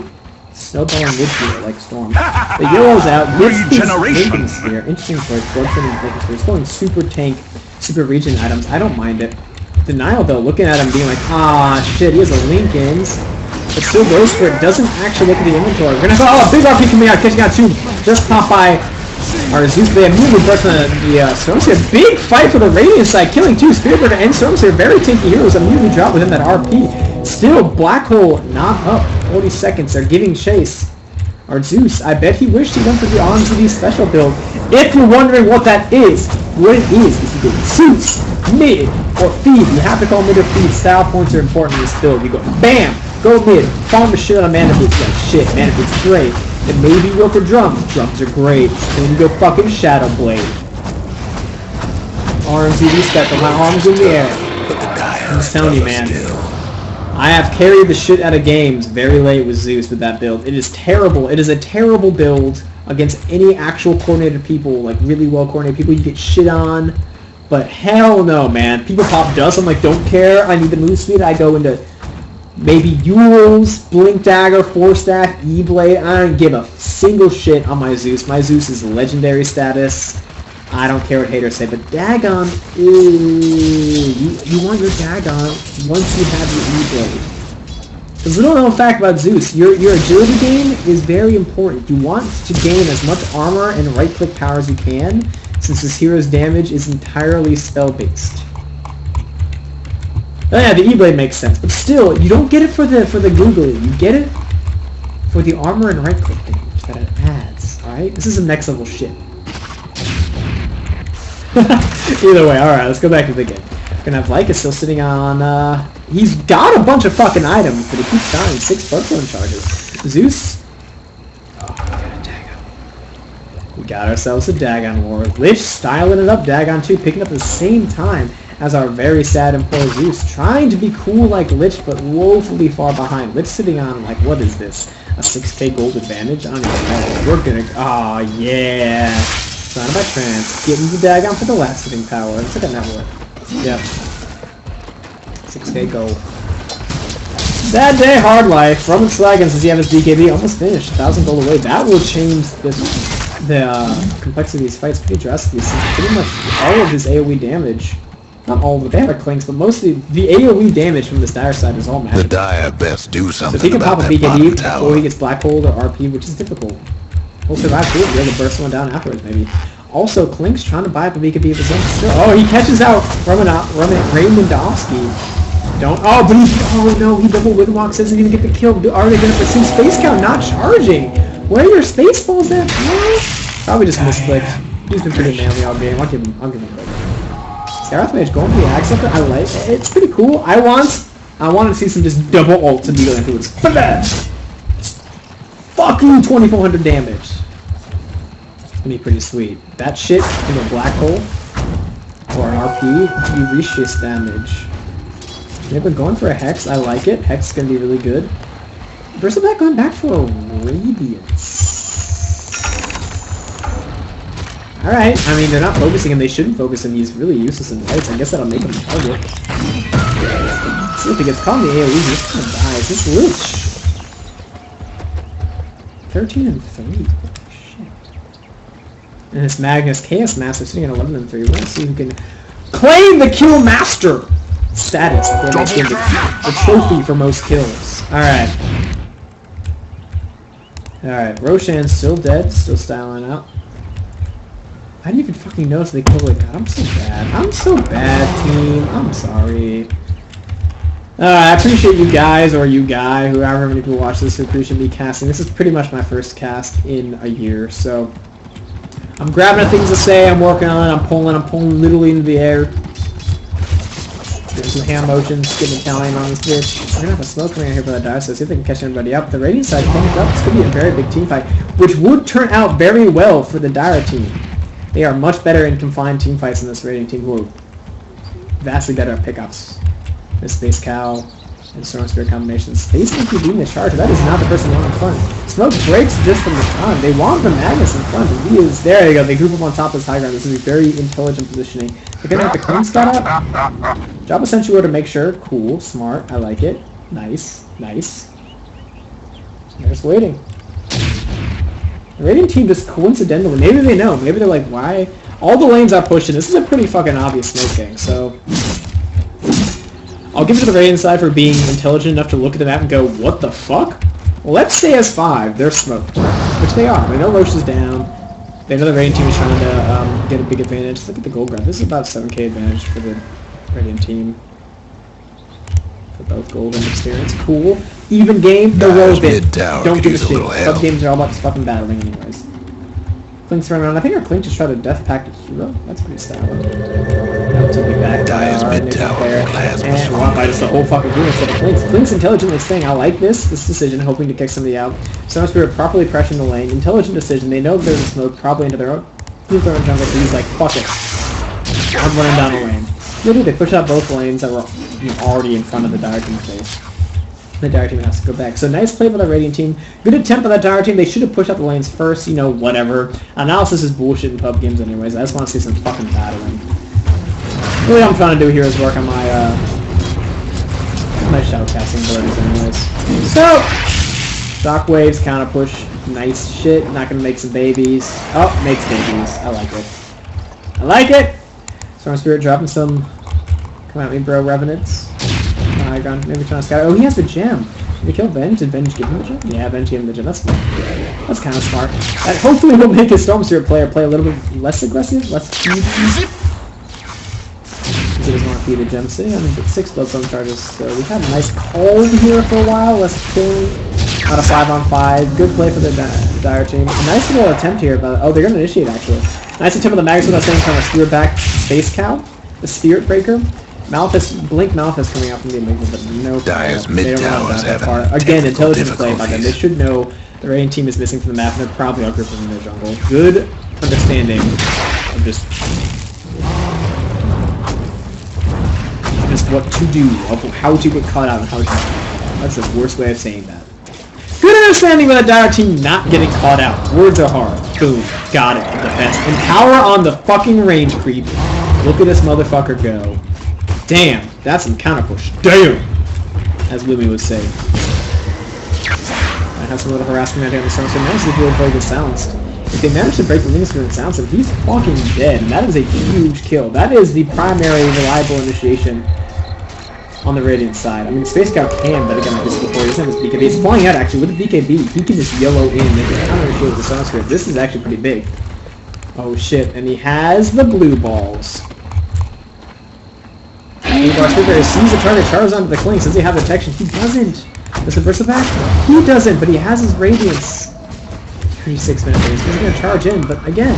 snowballing midfielder like Storm. The Euro's out. Regeneration. Sphere. Interesting choice. Bloodstone and Lincoln Sphere. He's going super tank, super regen items. I don't mind it. Denial though, looking at him being like, ah shit, he has a Lincoln's. But still goes for it. Doesn't actually look at the inventory. We're gonna have big RP coming out, catching out two. Just pop by our Zeus. They immediately burst on the Stone Spear. Big fight for the Radiant side, killing two. Spearbird and Stone Spear, very tanky heroes, immediately drop within that RP. Still, Black Hole not up. 40 seconds. They're giving chase. Our Zeus, I bet he wished he went for the RMGD special build. If you're wondering what that is, what it is you go Zeus, mid, or feed. You have to call mid or feed. Style points are important in this build. You go BAM! Go mid, farm the shit on mana boots. Like shit, mana boots great. Then maybe go for drums. Drums are great. And then you go fucking Shadow Blade. RMGD special, my arms in the air. I'm just telling you, man. I have carried the shit out of games very late with Zeus with that build. It is terrible. It is a terrible build against any actual coordinated people, like really well coordinated people. You get shit on, but hell no, man. People pop dust. I'm like, don't care. I need the move speed. I go into maybe Yules, Blink Dagger, 4-stack, E-Blade. I don't give a single shit on my Zeus. My Zeus is legendary status. I don't care what haters say, but Dagon, you want your Dagon once you have your E-Blade. There's a little known fact about Zeus. Your agility gain is very important. You want to gain as much armor and right-click power as you can, since this hero's damage is entirely spell-based. Oh yeah, the E-Blade makes sense, but still, you don't get it for the googly. You get it for the armor and right-click damage that it adds. All right, this is some next-level shit. Either way, alright, let's go back to the game. We're gonna have Lycus still sitting on, he's got a bunch of fucking items, but he keeps dying. 6 Bloodstone charges. Zeus. Oh, we got a Dagon. We got ourselves a Dagon war. Lich styling it up, Dagon 2, picking up at the same time as our very sad and poor Zeus. Trying to be cool like Lich, but woefully far behind. Lich sitting on, like, what is this? A 6k gold advantage? I don't even know. We're gonna, oh yeah. Surrounded by trance, getting the Dagon for the last hitting power. Let's look at network. Yep. 6k gold. Bad day, hard life. Roman Slagan says you have his DKB almost finished. 1,000 gold away. That will change the complexity of these fights pretty drastically. Since pretty much all of his AoE damage, not all of it, they have clinks, but mostly the AoE damage from this dire side is all magic. The dire best do So something if he can about pop a that bottom BKB tower. before he gets black hole or RP, which is difficult. He'll survive too. Be able to burst someone down afterwards, maybe. Also, Klink's trying to buy up a BKB of his own still. Oh, he catches out Raymondowski. Don't. Oh, but he. Oh no, he double windwalks. Doesn't even get the kill. Are they going to pursue Space Cow not charging? Where are your space balls at? Probably just misclicked. He's been pretty manly all game. I'll give him credit. Skyroth Mage going for the Acceptor. I like it. It's pretty cool. I want to see some just double ults immediately afterwards. Fucking 2,400 damage. It's gonna be pretty sweet. That shit in a black hole or an RP, you reshift damage. They've been going for a Hex. I like it. Hex is gonna be really good. Bristleback going back for a Radiance. Alright, I mean, they're not focusing him. They shouldn't focus him. He's really useless in fights. I guess that'll make him a target. Let's see if he gets caught in the AoE. He's gonna die. Is this Lich? 13 and 3. Shit. And this Magnus Chaos Master sitting at 11 and 3. We're gonna see who can claim the Kill Master status. The trophy for most kills. Alright. Alright, Roshan's still dead, still styling out. I didn't even fucking notice they killed it. God, I'm so bad. I'm so bad, team. I'm sorry. I appreciate you guys, or you guy, however many people watch this who appreciate me casting. This is pretty much my first cast in a year, so I'm grabbing at things to say, I'm working on it, I'm pulling literally into the air. Doing some hand motions, getting Italian on this bitch. We're gonna have a smoke coming out here for that die, so see if they can catch everybody up. The Radiant side cleans up. This could be a very big team fight, which would turn out very well for the Dire team. They are much better in confined team fights than this Radiant team, who are vastly better at pickups. This Space Cow and Storm Spirit combination. Space Monkey being the charger. That is not the person they want in front. Smoke breaks just from the front. They want the Magnus in front. And he is there. You go. They group up on top of this high ground. This is very intelligent positioning. They're gonna have the Queen scout up. Job essentially to make sure. Cool, smart. I like it. Nice, nice. They're just waiting. The Radiant team just coincidentally, maybe they know. Maybe they're like, why? All the lanes are pushing. This is a pretty fucking obvious smoke gang. So I'll give it to the Radiant side for being intelligent enough to look at the map and go, what the fuck? Well, let's stay as 5. They're smoked. Which they are. They know Roche is down. They know the Radiant team is trying to get a big advantage. Look at the gold grab. This is about 7k advantage for the Radiant team. For both gold and experience. Cool. Even game. The rope it. Don't give a shit. Sub games are all about fucking battling anyways. Klink's running around. I think our Klink just tried to death pack a hero. That's pretty stylish. That's a big back. Dire's mid tower. And walk by just the whole fucking game instead of Klink's. Klink's intelligently saying, I like this decision, hoping to kick somebody out. Storm Spirit properly pressuring the lane. Intelligent decision. They know there's a smoke, probably into their own jungle, so he's like, fuck it. I'm running down the lane. Literally, they push out both lanes that were already in front of the Dire team's face. The Dire team has to go back. So nice play by the Radiant team. Good attempt by that Dire team. They should have pushed out the lanes first, whatever. Analysis is bullshit in pub games anyways. I just want to see some fucking battling. Really all I'm trying to do here is work on my shadow casting abilities anyways. So Shockwaves, counter push, nice shit. Not gonna make some babies. Oh, makes babies. I like it. I like it! Storm Spirit dropping some come at me bro revenants. High ground, maybe trying to scout. Oh, he has the gem. Did we kill Venge? Did Venge give him the gem? Yeah, Venge gave him the gem. That's smart. That's kind of smart. That hopefully will make his Storm Spirit player play a little bit less aggressive, less speedy. Because he doesn't want to feed a gem. Sitting on 6 Bloodstone charges. So we've had a nice cold here for a while. Less killing out of 5-on-5. Good play for the Dire team. A nice little attempt here. But, oh, they're going to initiate actually. Nice attempt with the Magnus without saying trying to steer back Space Cow. The Spirit Breaker. Blink Malphus coming out from the Enigma, but no. Dire's mid tower is having again, intelligent play by them. They should know the Radiant team is missing from the map, and they're probably outgrouping in their jungle. Good understanding of just what to do, of how to get caught out, and how to. That's the worst way of saying that. Good understanding by the Dire team not getting caught out. Words are hard. Boom. Got it. The best. And power on the fucking range creep. Look at this motherfucker go. Damn, that's some counter push. Damn! as Lumi would say. I have some little harassment out here on the surface, so managed to do a very good silence. If they manage to break the Linux and silence him, he's fucking dead, and that is a huge kill. That is the primary reliable initiation on the Radiant side. I mean, Space Scout can, but again, like this before, he doesn't have his BKB. He's flying out, actually, with the BKB. He can just yellow in, make a counter-initiate with the Silence Grid. This is actually pretty big. Oh, shit, and he has the blue balls. Blue bar Speaker sees the target, charges onto the Clink. Does he have detection? He doesn't. Does the Versa back? He doesn't, but he has his Radiance. 36 minutes. He's going to charge in, but again.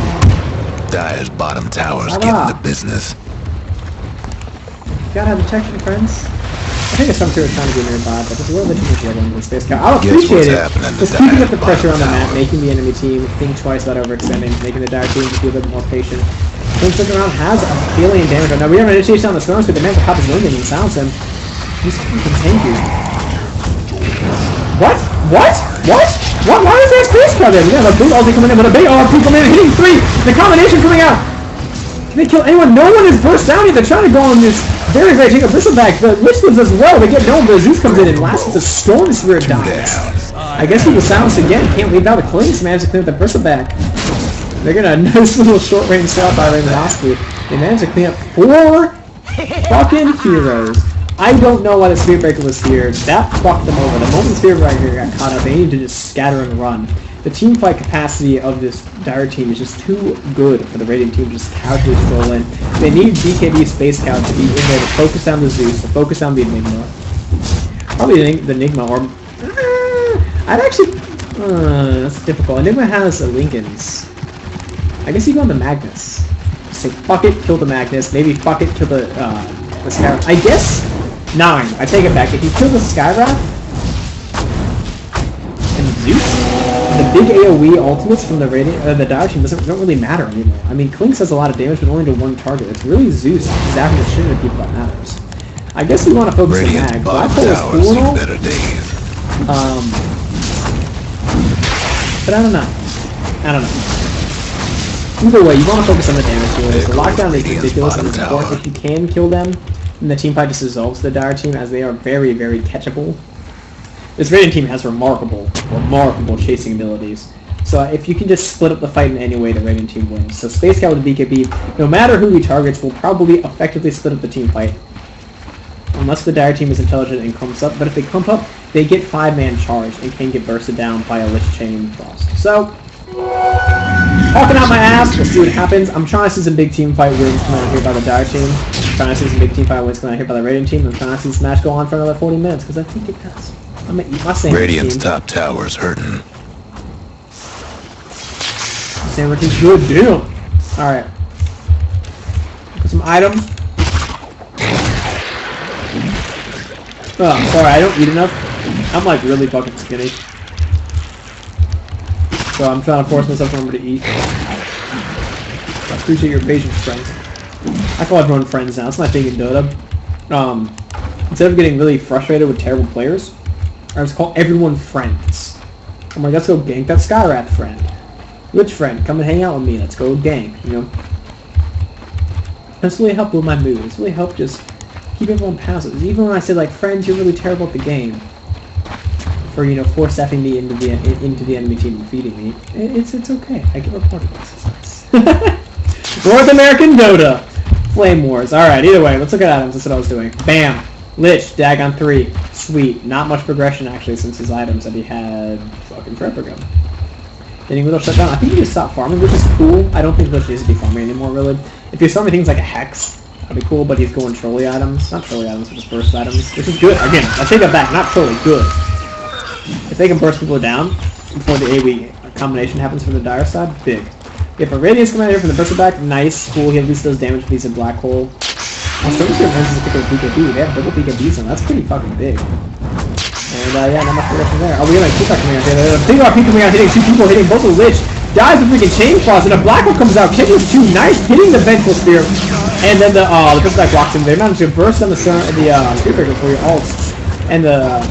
Dire's bottom tower's getting the business. You gotta have detection, friends. I think it's some two are trying to get nearby, but there's a little bit too much yellow in the Space Scout. I'll appreciate it. Just keeping up the pressure on the map, making the enemy team think twice about overextending, making the Dire team just be a bit more patient. Clink looking around has a billion damage. Now we have an initiation on the Storm, but the man can pop his wing and silence him. He's fucking tanky. What? What? What? What? Why is there a Space Scout there? We have a big ulti coming in, but a big RP coming in, hitting 3! The combination coming out! Can they kill anyone? No one is burst down yet. They're trying to go on this very great take a bristleback. The Lich lives as well. They get no one, but Zeus comes in and lasts with the Storm Spirit dies. I guess he was silenced again. Can't leave out the Clinks. Managed to clean up the bristleback. They're gonna nice little short range swap by Raymondosky. They managed to clean up 4 fucking heroes. I don't know why the Spirit Breaker was here. That fucked them over. The moment the Spirit Breaker got caught up, they needed to just scatter and run. The team fight capacity of this Dire team is just too good for the Radiant team to just casually stroll in. They need BKB Space Scout to be in there to focus on the Zeus, to focus on the Enigma. Probably the Enigma, or... I'd actually... that's difficult. Enigma has a Lincoln's. I guess you go on the Magnus. Just say, fuck it, kill the Magnus. Maybe fuck it, kill the Skywrath. I guess... 9. I take it back. If you kill the Skywrath... and Zeus... The big AoE ultimates from the Dire team don't really matter anymore. I mean, Clinks does a lot of damage, but only to one target. It's really Zeus zapping the shit out of people that matters. I guess we want to focus on Mag. Blackpool is cool and all. But I don't know. Either way, you want to focus on the damage dealers. The lockdown is ridiculous and it's important. If you can kill them, then the team fight just dissolves the Dire team, as they are very, very catchable. This Radiant team has remarkable chasing abilities. So if you can just split up the fight in any way, the Radiant team wins. So Space Scout with BKB, no matter who he targets, will probably effectively split up the team fight. Unless the Dire team is intelligent and clumps up. But if they clump up, they get 5-man charge and can get bursted down by a Lich Chain Frost. So, talking out my ass, we'll see what happens. I'm trying to see some big team fight wins coming out here by the Dire team. I'm trying to see some big team fight wins coming out here by the Radiant team. I'm trying to see this match go on for another 40 minutes, because I think it does. I'm gonna eat my sandwich. Radiant's top tower's hurting. Sandwich is good, damn. Alright. Put some items. Oh, I'm sorry, I don't eat enough. I'm like really fucking skinny. So I'm trying to force myself to remember to eat. I appreciate your patience, friends. I call everyone friends now. That's my thing in Dota. Instead of getting really frustrated with terrible players, I just call everyone friends. I'm like, let's go gank that Skywrath friend. Which friend? Come and hang out with me. Let's go gank, you know? That's really helped with my mood. It's really helped just keep everyone passive. Even when I say, like, friends, you're really terrible at the game. For, you know, force-effing me into the enemy team and feeding me. It's okay. I get reported this. It's nice. North American Dota! Flame Wars. Alright, either way, let's look at items. That's what I was doing. Bam! Lich, Dagon 3. Sweet. Not much progression, actually, since his items that he had fucking forever ago. Getting a little shut down. I think he just stopped farming, which is cool. I don't think Lich needs to be farming anymore, really. If you're farming things like a Hex, that'd be cool, but he's going trolley items. Not trolley items, but just burst items, which is good. Again, I take that back. Not trolley. Good. If they can burst people down before the AoE combination happens from the Dire side, big. If a Radiance coming out here from the burst back, nice, cool. He at least does damage when he's in Black Hole. Also, this is a particular PKB. They have double PKBs, and that's pretty fucking big. And yeah, not much progression there. Oh, we got like 2 coming out here. There's a big RP coming out, hitting 2 people, hitting both the Lich. Dies with freaking Chain Frost, and a Black Hole comes out, catches 2, nice, hitting the Vengeful Spear. And then the Pubcast blocks him. They managed to burst on the Spear Breaker for your ults. And the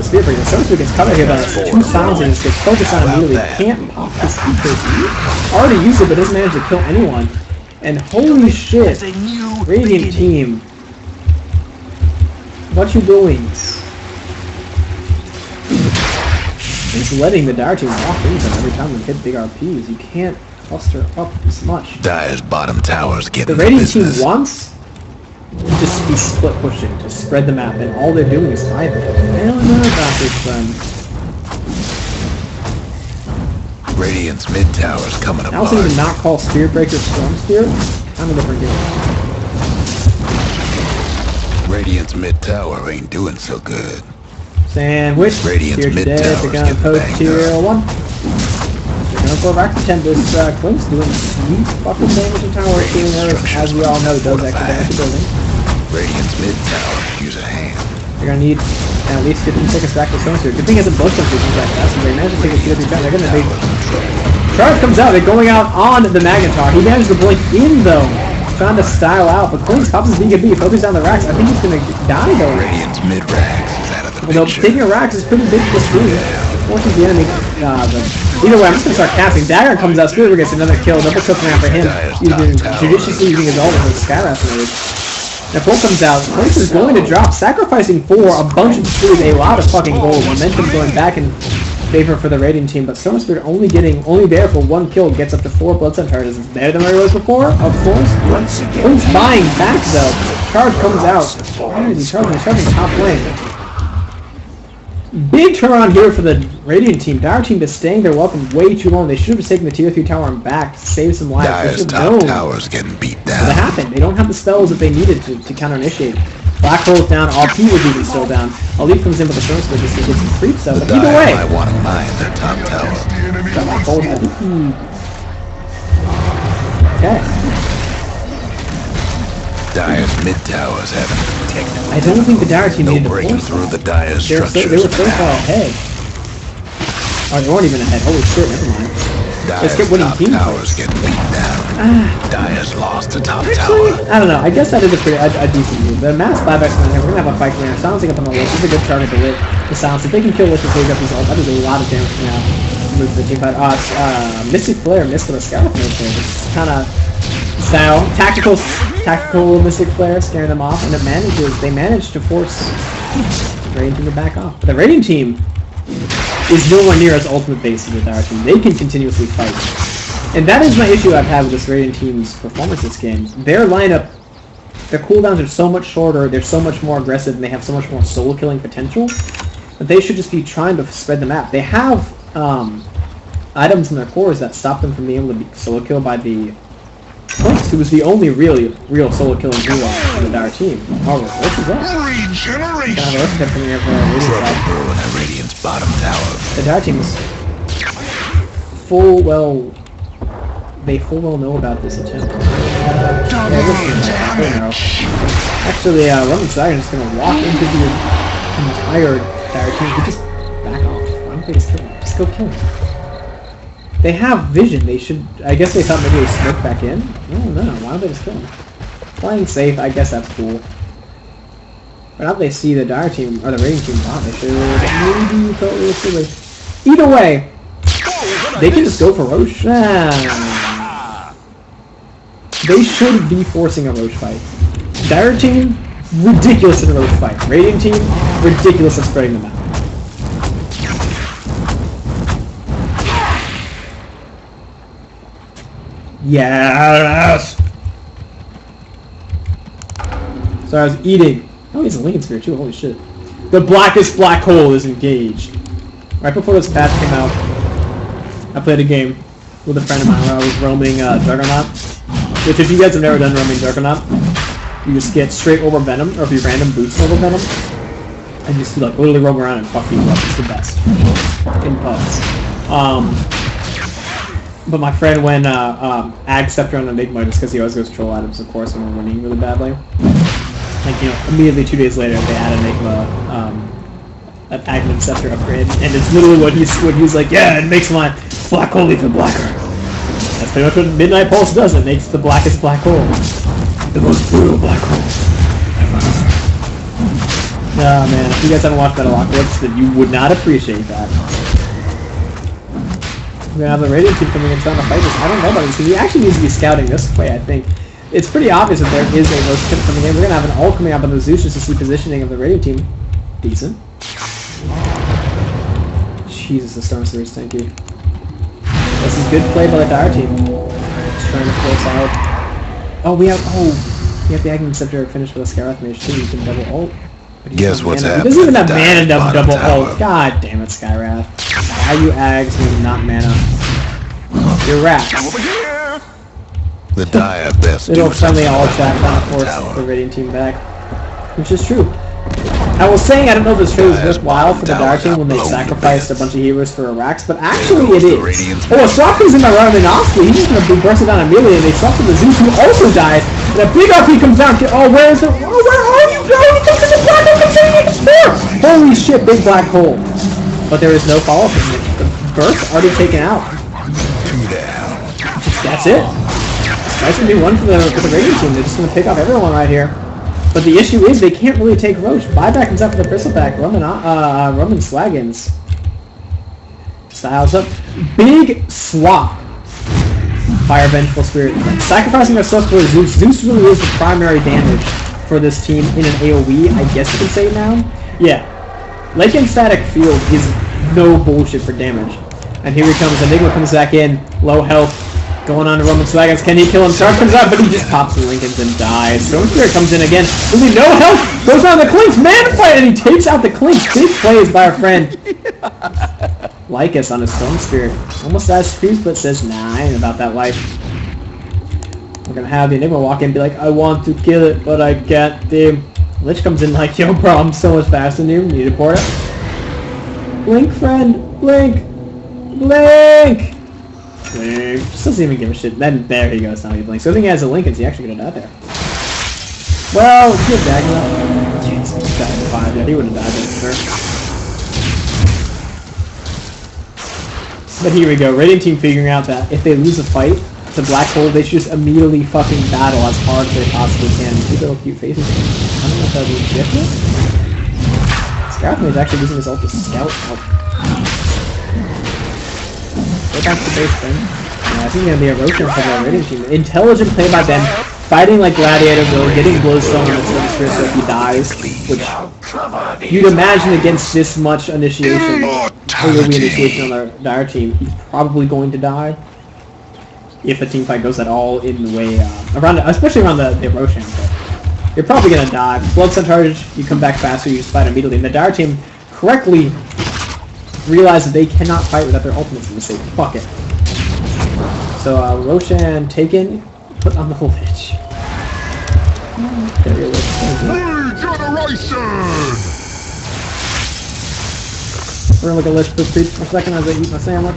Spear Breaker. The Spear gets covered here by 2 silencers, gets focused on immediately. Can't pop his PKB. Already used it, but doesn't manage to kill anyone. And holy shit, Radiant team. What you doing? It's letting the Dire team walk into them every time we hit big RPs. You can't cluster up this much. Dire's bottom tower's getting The Radiant team wants to just be split pushing, to spread the map, and all they're doing is hiding. I don't know about this one. Radiant's mid tower's coming I also apart. did not call Spirit Breaker Storm Spear. Kind of different game. Radiant's mid tower ain't doing so good. Sandwich. Radiant's Spear mid dead. tower's They're gonna getting post banged tier up. 1. They're going for a rack 10. This Quink's doing sweet fucking damage in tower. Shooting her, as we all know, does extra damage to building. Radiant's mid tower, use a hand. They're gonna need at least 15 seconds back to Stone Spear. Good thing it's a both of them back fast, so they managed to take a 2-3 shot. They're gonna make... Charge comes out, they're going out on the Magnetar. He managed to blink in though, trying to style out, but Queen's pops his BKB, focuses down the racks. I think he's gonna die though. Radiant's mid racks is out of the Although picture. taking a racks is pretty big for Scream. Forces the enemy. Either way, I'm just gonna start casting. Dagger comes out, Spirit gets another kill, double clip around for him, judiciously using his ultimate with Skyrath mode. If Full comes out, Quince is going to drop, sacrificing for a bunch of speed, a lot of fucking gold. Momentum going back in favor for the Radiant team, but Stone Spirit only there for 1 kill, gets up to 4 Bloodset Heritage. It's better than where he was before, of course. Quince buying back though. Charge comes out. Where is he charging? He's charging top lane. Big turnaround here for the Radiant team. Dire team is staying their welcome way too long. They should have taken the tier 3 tower and back to save some lives. Dire's They top tower's getting beat down. What happened? They don't have the spells that they needed to counter-initiate. Black Hole's down, RP was even still down. Elite comes in with the Stone Spirit just to get some creeps out. But either way, I want to mine their top tower. Black Hole, I think he... Okay. Dire's mid tower's having protected. I don't think the Dire team No needed to breaking force through that. the Dire They were structures. so far ahead. Oh, they weren't even ahead. Holy shit, never mind. Let's Dire's get winning top team tower's fights. getting beat down. Dire's lost the top Actually, tower. I don't know. I guess that is a decent move. The mass buyback's not here. We're gonna have a fight here. Silencing up on the list is a good target to lit. The silence. If they can kill Lich and take up his ult, that is a lot of damage now. Move to the team fight. Mystic Flare missed with a Scarlet move there. It's kind of style. Tactical Mystic Flare scaring them off, and they managed to force the Radiant team to back off. But the Radiant team is nowhere near as ultimate based as the Dire team. They can continuously fight. And that is my issue I've had with this Radiant team's performance this game. Their lineup, their cooldowns are so much shorter, they're so much more aggressive, and they have so much more solo-killing potential that they should just be trying to spread the map. They have items in their cores that stop them from being able to be solo-killed by the Prince, who was the only real solo-killing hero on the Dire team. Oh, what is that? Regeneration! Coming here from the Radiant Trouble side. brewing at Radiant's bottom tower. The Dire team is they full well know about this attempt. Actually, Roman Dragon is going to walk into the entire Dire team. They just back off. Why don't they just kill him? Just go kill him. They have vision. They should... I guess they thought maybe they slipped back in. No. Why don't they just kill him? Playing safe, I guess that's cool. But now that they see the Dire team, or the Radiant team bot, they should maybe totally silly. Either way, they can just go for Roche. They should be forcing a Roche fight. Dire team, ridiculous in a Roche fight. Radiant team, ridiculous at spreading them out. Yes! So I was eating. Oh, he's a Lincoln Sphere too, holy shit. The blackest black hole is engaged. Right before this patch came out, I played a game with a friend of mine where I was roaming Juggernaut. Which, if you guys have never done roaming Juggernaut, you just get straight over Venom, or if you random boots over Venom, and just like literally roam around and fuck people up. It's the best in pubs. But my friend went Ag Scepter on Enigma just because he always goes troll items, of course, when we're winning really badly. Like, you know, immediately 2 days later, they add Enigma, an Aghanim Scepter upgrade, and it's literally what he's like, yeah, it makes my black hole even blacker. That's pretty much what Midnight Pulse does. It makes the blackest black hole. The most brutal black hole. Ah, man, if you guys haven't watched Metalocalypse, then you would not appreciate that. We're gonna have the Radiant team coming in trying to fight this. I don't know about this, because he actually needs to be scouting this way, I think. it's pretty obvious that there is a roast tip coming in. We're gonna have an ult coming out of the Zeus just to see positioning of the Radiant team. Decent. Jesus, the Storm Surge, thank you. This is good play by the Dire team. Just trying to force out. Oh, we have the Aghanim Scepter finished with a Scarab Mage too. You can double ult. Guess what's He happening? doesn't even have mana to Bottom double tower. ult. God damn it, Skywrath. Why you Ags when not mana? You're rats. The dire best. Little do friendly something all about chat the kind of bottom forced tower. the Radiant team back. Which is true. I was saying I don't know if this trade was worthwhile for the Dire team when they sacrificed a bunch of heroes for Arax, but actually it is. Oh, a swap comes in by Raminovsky. He's just going to be bursted down immediately, and they swap to the Zeus, who also died. And a big RP comes down. Oh, where is it? Oh, where are you? No, he takes it to black hole. Holy shit, big black hole. But there is no follow-up. The burst already taken out. That's it. That's going to be one for the Radiant team. They're just going to pick off everyone right here. But the issue is they can't really take Roach. Buyback comes out for the Bristleback. Roman Slaggins. Styles up. Big swap. Fire Vengeful Spirit. Sacrificing their stuff for Zeus. Zeus really is the primary damage for this team in an AoE, I guess you can say now. Yeah. Lake and Static Field is no bullshit for damage. And here he comes. Enigma comes back in. Low health. Going on to Roman Slaggins. Can he kill him? Shark comes out, but he just pops the Lincolns and dies. Stone Spirit comes in again. Really no health. Goes on the Clinks. Man fight, and he takes out the Clinks. Big plays by our friend. Lycus on his Stone Spirit. Almost as Freeze, but says, nah, I ain't about that life. We're going to have the Enigma walk in and be like, I want to kill it, but I can't. Damn. Lich comes in like, yo, bro, I'm so much faster than you. Need to port it. Blink, friend. Blink. Blink. Just doesn't even give a shit. Then there he goes. Now he blinks. So I think he has a Lincoln. He actually could have died there. Well, he had Dagna. Jeez, he died in 5. Yeah, he would have died there for sure. But here we go. Radiant team figuring out that if they lose a fight to Black Hole, they should just immediately fucking battle as hard as they possibly can. These little cute faces. I don't know if that would be different. Scoutman is actually using his ult to scout out. Go back to base then. Yeah, I think it's going to be a rotation for the Radiant team. Intelligent play by Ben. Fighting like Gladiator Bill, getting Glowstone on the Stone Spirit so if he dies. Which you'd imagine against this much initiation, AoE initiation on the Dire team, he's probably going to die. If a team fight goes at all in the way, especially around the Roshan. You're probably going to die. Blood Centaurage, you come back faster, you just fight immediately. And the Dire team correctly realize that they cannot fight without their ultimates, and they say, fuck it. So, Roshan taken, put on the Lich. There you go. We're gonna look at Lich for a second as I eat my sandwich.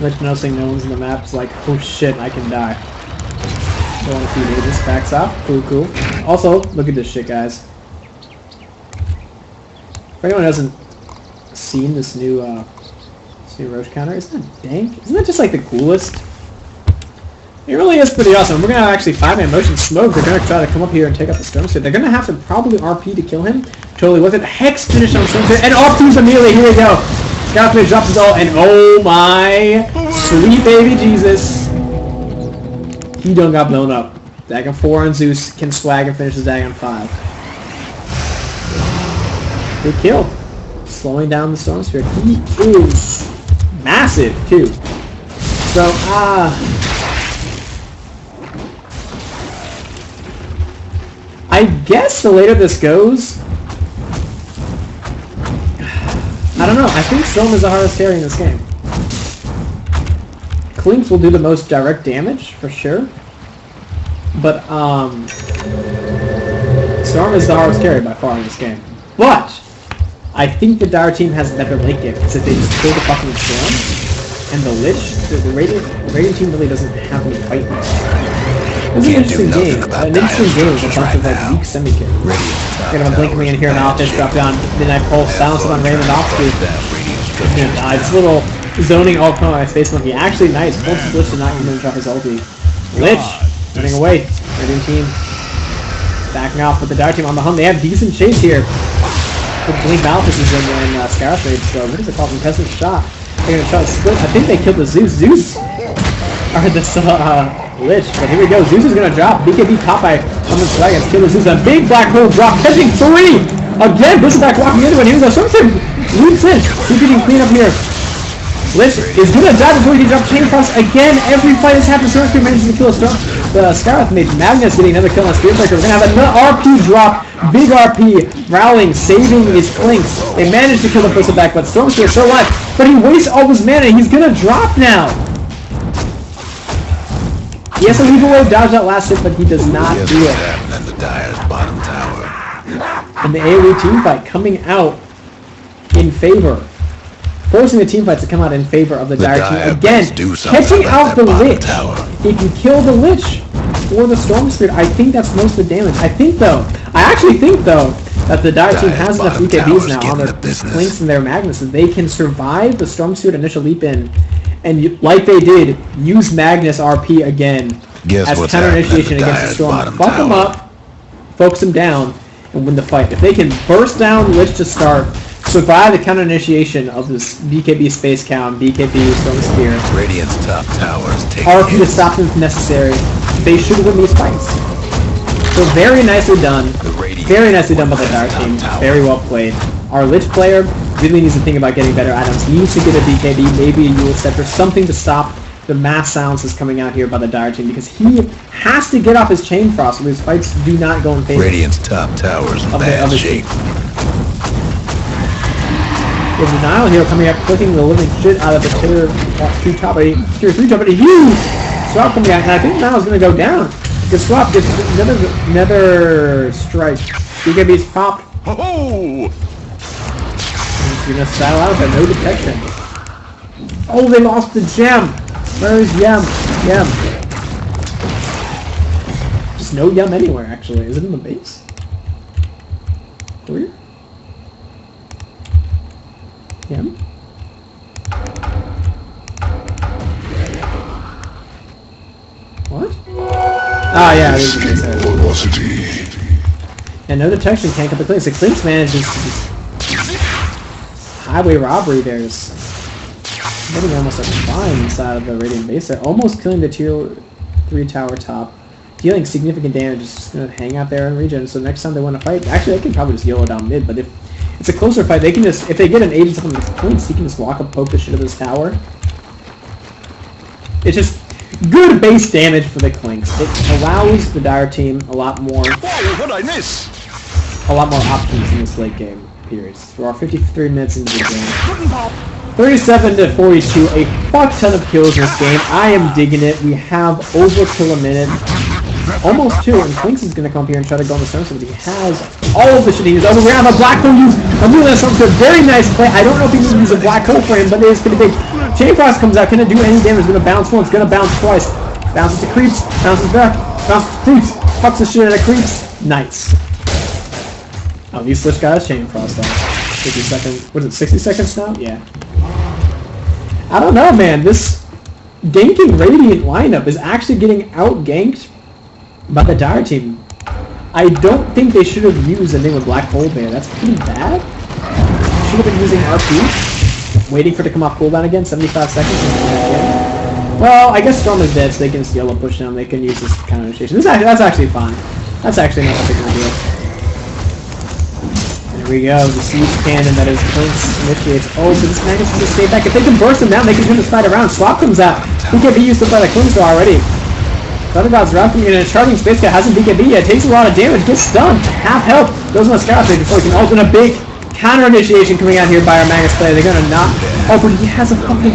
Lich noticing no one's in the map is like, oh shit, I can die. Go on a few ages, backs off. Cool, cool. Also, look at this shit, guys. For anyone who hasn't seen this new Roche counter, isn't that dank? Isn't that just like the coolest? It really is pretty awesome. We're gonna have actually 5-man motion smoke. They're gonna try to come up here and take out the Storm Spirit. They're gonna have to probably RP to kill him. Totally worth it. Hex finish on Storm Spirit, and off to immediately. Here we go. Scoutman drops his ult, and oh my sweet baby Jesus. He done got blown up. Dagon 4 on Zeus can swag and finish his Dagon 5. Good kill. Slowing down the Storm Spirit. He is massive too. So, I guess the later this goes, I don't know. I think Storm is the hardest carry in this game. Clinks will do the most direct damage, for sure. But, Storm is the hardest carry by far in this game. But, I think the Dire team has a better late game, because if they just kill the fucking Storm, and the Lich, the Radiant team really doesn't have any fight. It's an interesting game. An interesting game with a bunch of like weak semi-carries. We're gonna have a Blink coming in here, an offense drop down, Midnight Pulse, silence it on Raymond Offscreen. It's a little zoning all come on my Space Monkey. Actually nice. Pulse Lich did not come in and drop his ulti. Lich running away. Radiant team backing off with the Dire team on the hunt. They have decent chase here. The Blink Malphus is in when Scarif Rage, so what is it called? Contested shot. They're gonna try to split. I think they killed the Zeus. Or this Lich, but here we go. Zeus is gonna drop. BKB caught by someone's dragons. Kill the Zeus. A big black hole drop, catching 3! Again, Bristleback walking into it. Here we go. Something leaps in. He's getting clean up here. Lich is gonna die before he can drop Chain Cross again. Every fight has happened. Stormspear manages to kill a Storm. The Scarif mage. Magnus getting another kill on Spearbreaker. We're gonna have another RP drop. Big RP. Rowling, saving his flanks. They managed to kill the Bristleback, but Stormspear still alive. But he wastes all his mana. He's gonna drop now. He has to leave away, dodge that last hit, but he does not do it. And the Dire's bottom tower. And the AoE team fight coming out in favor. Forcing the team fights to come out in favor of the Dire team. Again, catching out the Lich. He can kill the Lich or the Storm Spirit. I think that's most of the damage. I actually think though, that the Dire team has enough BKBs now on their Clinks and their Magnus that they can survive the Storm Spirit initial leap in. And like they did, use Magnus RP again as counter initiation against the Storm. Fuck them up, focus them down, and win the fight. If they can burst down Lich to start, survive the counter initiation of this BKB space count, BKB Storm Spear, Radiant's top towers take RP to stop them if necessary, they should win these fights. So very nicely done. Very nicely done by the Dire team. Very well played. Our Lich player really needs to think about getting better items. He needs to get a BKB, maybe a Yule Scepter, something to stop the mass silences coming out here by the Dire team, because he has to get off his Chain Frost so these fights do not go in favor Radiant's top towers of bad the shape. With Denial here coming up, clicking the living shit out of the tier 2 top 8, tier 3 top 8, huge swap coming out, and I think Denial's going to go down. The swap gets another strike. BKB's popped. Ho-ho! He's going to style out with no detection. Oh, they lost the gem. Where's Yum? Yum. Just no Yum anywhere, actually. Is it in the base? Where? Yum? What? Ah, yeah, it is the base area. Velocity. And no detection can't come to Clinks. The Clinks manages to just highway robbery there. Is getting almost a fine inside of the Radiant base there. Almost killing the tier 3 tower top. Dealing significant damage. Just going to hang out there and regen. So next time they want to fight, actually they can probably just YOLO down mid, but if it's a closer fight, they can just, if they get an 80 something Clinks, he can just walk up, poke the shit out of this tower. It's just good base damage for the Clinks. It allows the Dire team a lot more Whoa, what'd I miss? options in this late game periods. We're 53 minutes into the game. 37 to 42, a fuck ton of kills in this game. I am digging it. We have overkill a minute. Almost 2, and Clinks is going to come up here and try to go on the Storm, but he has all of the shit he needs. Oh, we're going to have a black hole use. I'm doing this Storm, very nice play. I don't know if he can use a black hole for him, but it is pretty big. Chain Frost comes out, couldn't do any damage. It's going to bounce once, going to bounce twice. Bounces to creeps, bounces back, bounces to creeps, fucks the shit out of creeps. Nice. Oh, these Switch guys, Chain Frost on. 50 seconds. What is it, 60 seconds now? Yeah. I don't know, man. This ganking Radiant lineup is actually getting out-ganked by the Dire team. I don't think they should have used a name of Black Hole there. That's pretty bad. Should have been using RP. Waiting for it to come off cooldown again, 75 seconds. Well, I guess Storm is dead, so they can just yellow push down. They can use this counter initiation. That's actually fine. That's actually not a big deal. There we go. The siege cannon that is Clinks initiates. Oh, so this Magnus can just stay back. If they can burst him down, they can turn this fight around. Swap comes out. BKB used to fight a Clinks already. Thundergod's wrapping in a charging space guy, hasn't BKB yet, takes a lot of damage, gets stunned, half health, goes on a Scarif Rage before he can ult in a big counter initiation coming out here by our Magnus player. They're gonna not. Oh, but he has a fucking.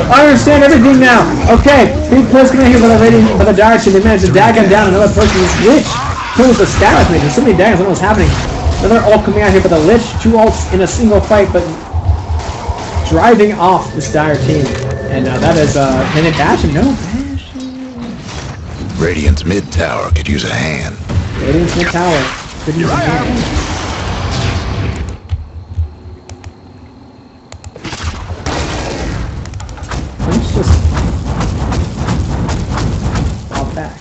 I understand everything now. Okay, big plays coming out here by the Dire team. They managed to dag him down. Another person is Lich. Kills the Scarif Rage. There's so many daggers, I don't know what's happening. Another ult coming out here by the Lich. 2 ults in a single fight, but driving off this Dire team. And that is minute dash and no. Radiant's mid tower could use a hand. Radiant's mid tower could use a hand. Let's just bop back.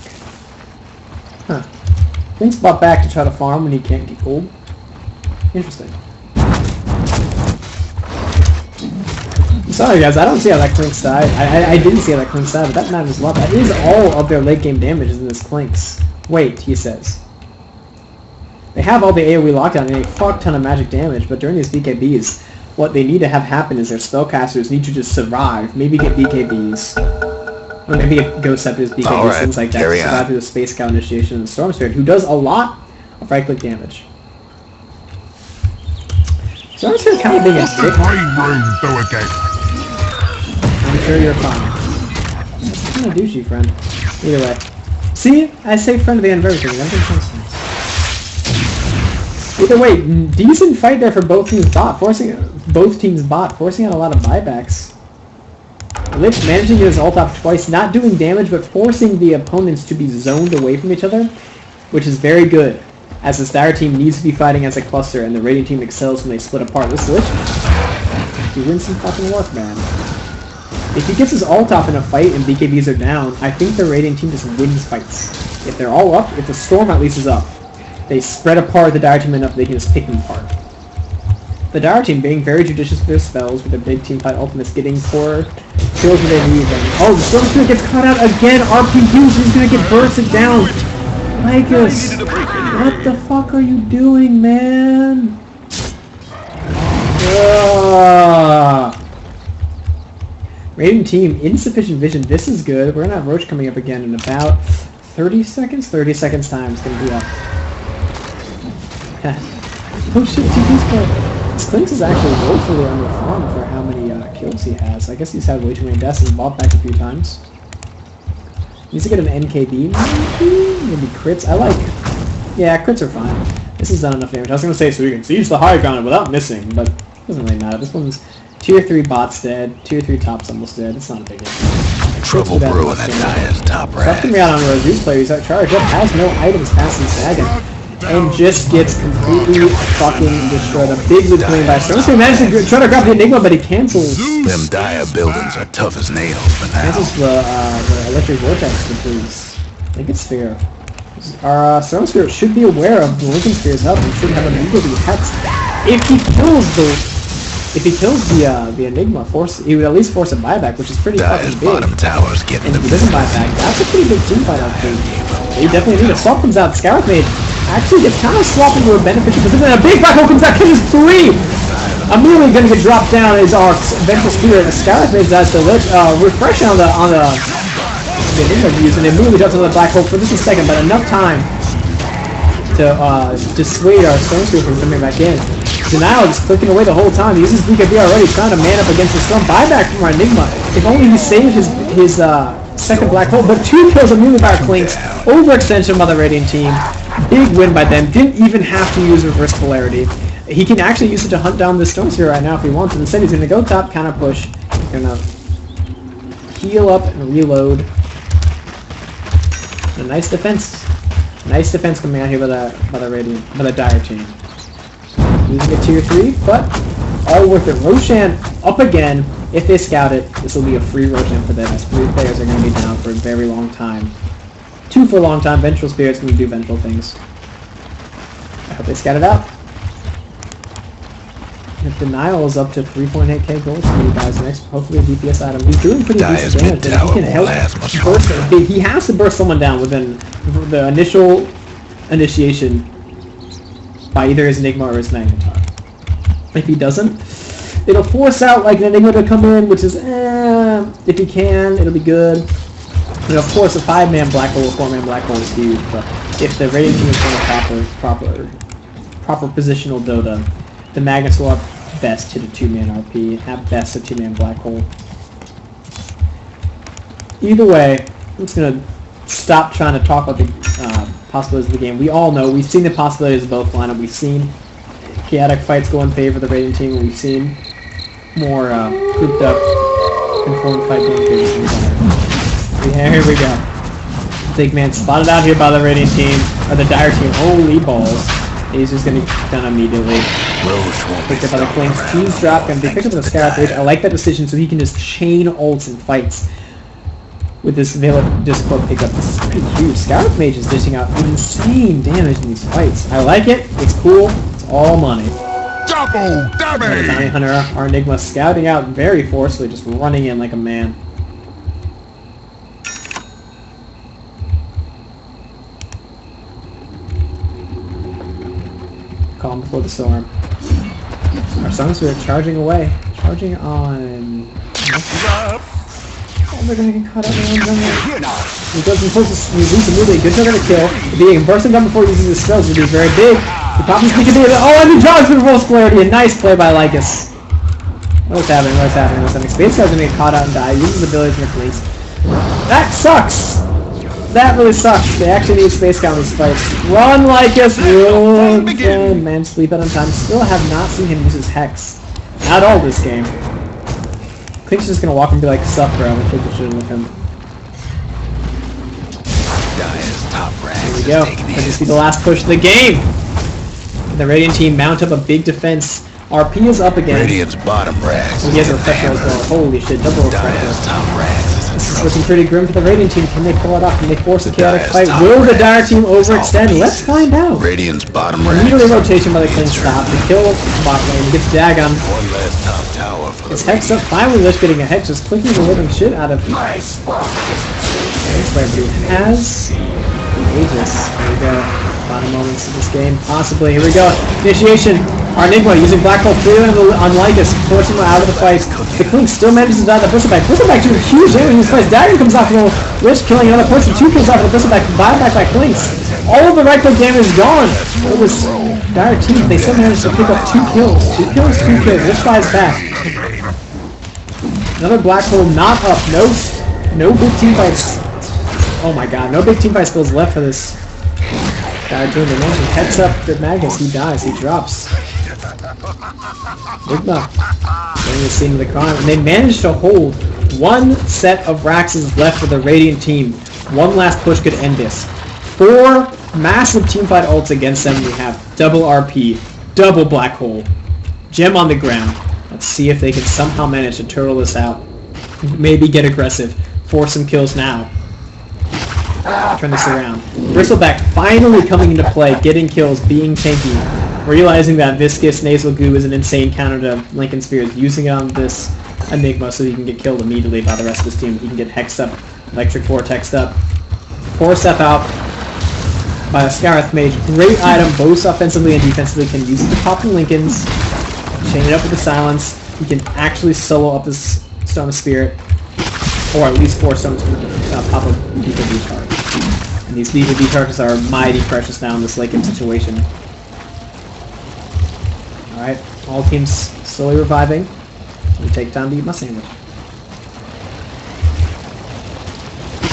Huh. Link's bought back to try to farm when he can't get gold. Interesting. Sorry guys, I don't see how that Clinks died. I didn't see how that Clinks died, but that matters a lot. That is all of their late game damage in this Clinks. Wait, he says. They have all the AoE lockdown and a fuck ton of magic damage, but during these BKBs, what they need to have happen is their spellcasters need to just survive, maybe get BKBs. Or maybe get Ghost Scepters, BKBs, things like that, to survive through the Space Scout initiation and the Storm Spirit, who does a lot of right-click damage. Storm Spirit kind of being a dick. I'm sure you're fine. That's kind of douchey, friend. Either way. See? I say friend at the end of everything. That makes sense. Either way, decent fight there for both teams bot, forcing out a lot of buybacks. Lich managing to get his ult off twice, not doing damage, but forcing the opponents to be zoned away from each other, which is very good, as this Dire team needs to be fighting as a cluster, and the Radiant team excels when they split apart. This Lich, he wins some fucking work, man. If he gets his ult off in a fight and BKBs are down, I think the Radiant team just wins fights. If they're all up, if the Storm at least is up, they spread apart the Dire team enough they can just pick them apart. The Dire team being very judicious with their spells, with their big teamfight ultimates, getting core kills where they need them. Oh, the Storm Spirit gets caught out again! RPU, she's gonna get bursted down! Lycus! What the fuck are you doing, man? Radiant team, insufficient vision. This is good. We're gonna have Roach coming up again in about 30 seconds? 30 seconds time. It's gonna be up. Oh shit, TP's play. This Clinks is actually woefully underfarmed for how many kills he has. I guess he's had way too many deaths and bought back a few times. Needs to get an NKB, maybe crits. I like... Yeah, crits are fine. This has done enough damage. I was gonna say, so you can siege the high ground without missing, but it doesn't really matter. This one's tier 3 bots dead, tier 3 tops almost dead. It's not a big deal. Trouble brewing at Dire's top right. Something me out on Rose's player. He's charged up, has no items past his dragon, and just gets completely fucking destroyed. A big loop coming by Storm. He managed to try to grab the Enigma, but he cancels. Them Dire buildings are tough as nails for now. Cancels the electric vortex, which is, I think it's fair. Our Storm Spirit should be aware of the Lincoln Spear's help and should have immediately hex. If he kills the Enigma, he would at least force a buyback, which is pretty fucking big. Bottom tower's getting and if he doesn't buy back, that's a pretty big teamfight out there. They definitely need a swap comes out. Scarab Mage actually gets kind of swapped into a beneficial position. A big black hole comes out, kills 3! Immediately gonna get dropped down is our Vengeful Spirit. The Scarab Mage has the refresh on the Enigma views, and immediately drops into the black hole for just a second, but enough time to dissuade our Storm Spirit from coming back in. Denial is clicking away the whole time. He uses BKB already, trying to man up against the Storm. Buyback from our Enigma. If only he saved his second black hole, but 2 kills immediately by our Clinks. Overextension by the Radiant team. Big win by them. Didn't even have to use reverse polarity. He can actually use it to hunt down the Storm Sphere right now if he wants. Instead, he's going to go top, counter push. He's going to heal up and reload. A nice defense. Nice defense coming out here by the Dire team. Using a tier 3, but all worth it. Roshan up again. If they scout it, this will be a free Roshan for them, as 3 players are going to be down for a very long time. 2 for a long time. Vengeful Spirits can do vengeful things. I hope they scout it out. If Denial is up to 3.8k gold for you guys next, hopefully a DPS item. He's doing pretty decent damage, and he can help burst. He has to burst someone down within the initial initiation by either his Enigma or his Magnetar. If he doesn't, it'll force out like an Enigma to come in, which is if he can, it'll be good. And of course, a 5-man black hole, a 4-man black hole is huge. But if the Radiant team is playing a proper positional Dota, the Magnets will have best hit a 2-man RP, at best a 2-man black hole. Either way, I'm just gonna stop trying to talk about the possibilities of the game. We all know, we've seen the possibilities of both lineup. We've seen chaotic fights go in favor of the Radiant team, and we've seen more grouped up, informed fight going in favor of the Dire. Here we go. Big man spotted out here by the Radiant team, or the Dire team. Holy balls. He's just going to get done immediately. Picked up by the Flames. Teams drop him. They pick up the Scarab Mage. I like that decision so he can just chain ults and fights with this Veil of Discord pickup. This is pretty huge. Scarab Mage is dishing out insane damage in these fights. I like it. It's cool. It's all money. Double Bounty damage! Hunter, our Enigma, scouting out very forcefully, just running in like a man. Calm before the storm. Our Suns are charging away. Charging on... Oh, they're gonna get caught up in He goes and pulls his immediately. Good job on the kill. If he can burst him down before using his spells, would be very big. He pops his sneak into it. Oh, and he draws for the full clarity. A nice play by Lycus. What's happening? What's happening? What's happening? Space Guy's gonna get caught out and die. He uses his abilities in the police. That sucks! That really sucks. They actually need Space Cow in these fights. Run, Lycus! Run! Man, sleep out on time. Still have not seen him use his Hex. At all this game. Clink's just gonna walk and be like, sup, bro, I'm gonna take the shit with him. Here we go. This will be the last push of the game! The Radiant team mount up a big defense. RP is up again. Radiant's bottom rags. He has a refresher as well. Holy shit, double refresher. Dire's top rags. This is looking pretty grim for the Radiant team. Can they pull it off? Can they force a chaotic fight? Will the Dire team overextend? Let's find out. Radiant's bottom rags. Immediately rotation by the Clean stop. The kill bot lane gets Dagon. One last top tower for It's Hex up. Finally, Lish getting a Hex. Just clicking the living shit out of him. Nice. Has Aegis. There we go. Final moments of this game. Possibly. Here we go. Initiation. Our Enigma using Black Hole 3 on Lycus, forcing him out of the fight. The Clink still manages to die the Bristleback. Bristleback doing huge damage in this fight. Dagon comes off the Lish killing another person. 2 kills off of the Bristleback. Buyback by Clinks. All of the right click damage is gone. It was Dire team. They still managed to pick up 2 kills. 2 kills, 2 kills. Lish flies back. Another Black Hole not up. No big team fights. Oh my god, no big team fight skills left for this Dire team. They managed to heads up the Magnus. He dies. He drops. Enigma getting the scene of the crime. And they managed to hold 1 set of Raxes left for the Radiant team. One last push could end this. 4 massive teamfight ults against them. We have double RP, double Black Hole, gem on the ground. Let's see if they can somehow manage to turtle this out. Maybe get aggressive. Force some kills now. Turn this around. Bristleback finally coming into play, getting kills, being tanky. Realizing that Viscous Nasal Goo is an insane counter to Lincoln Spears, using it on this Enigma so he can get killed immediately by the rest of his team. He can get Hexed up, Electric Vortexed up. 4-step out by the Scarith Mage. Great item, both offensively and defensively. Can use it to pop the Lincolns, chain it up with the Silence. He can actually solo up this Stone of Spirit, or at least 4 stones to pop a BKB charge. And these BKB charges are mighty precious now in this Lincoln situation. Alright, all teams slowly reviving. We take time to eat my sandwich.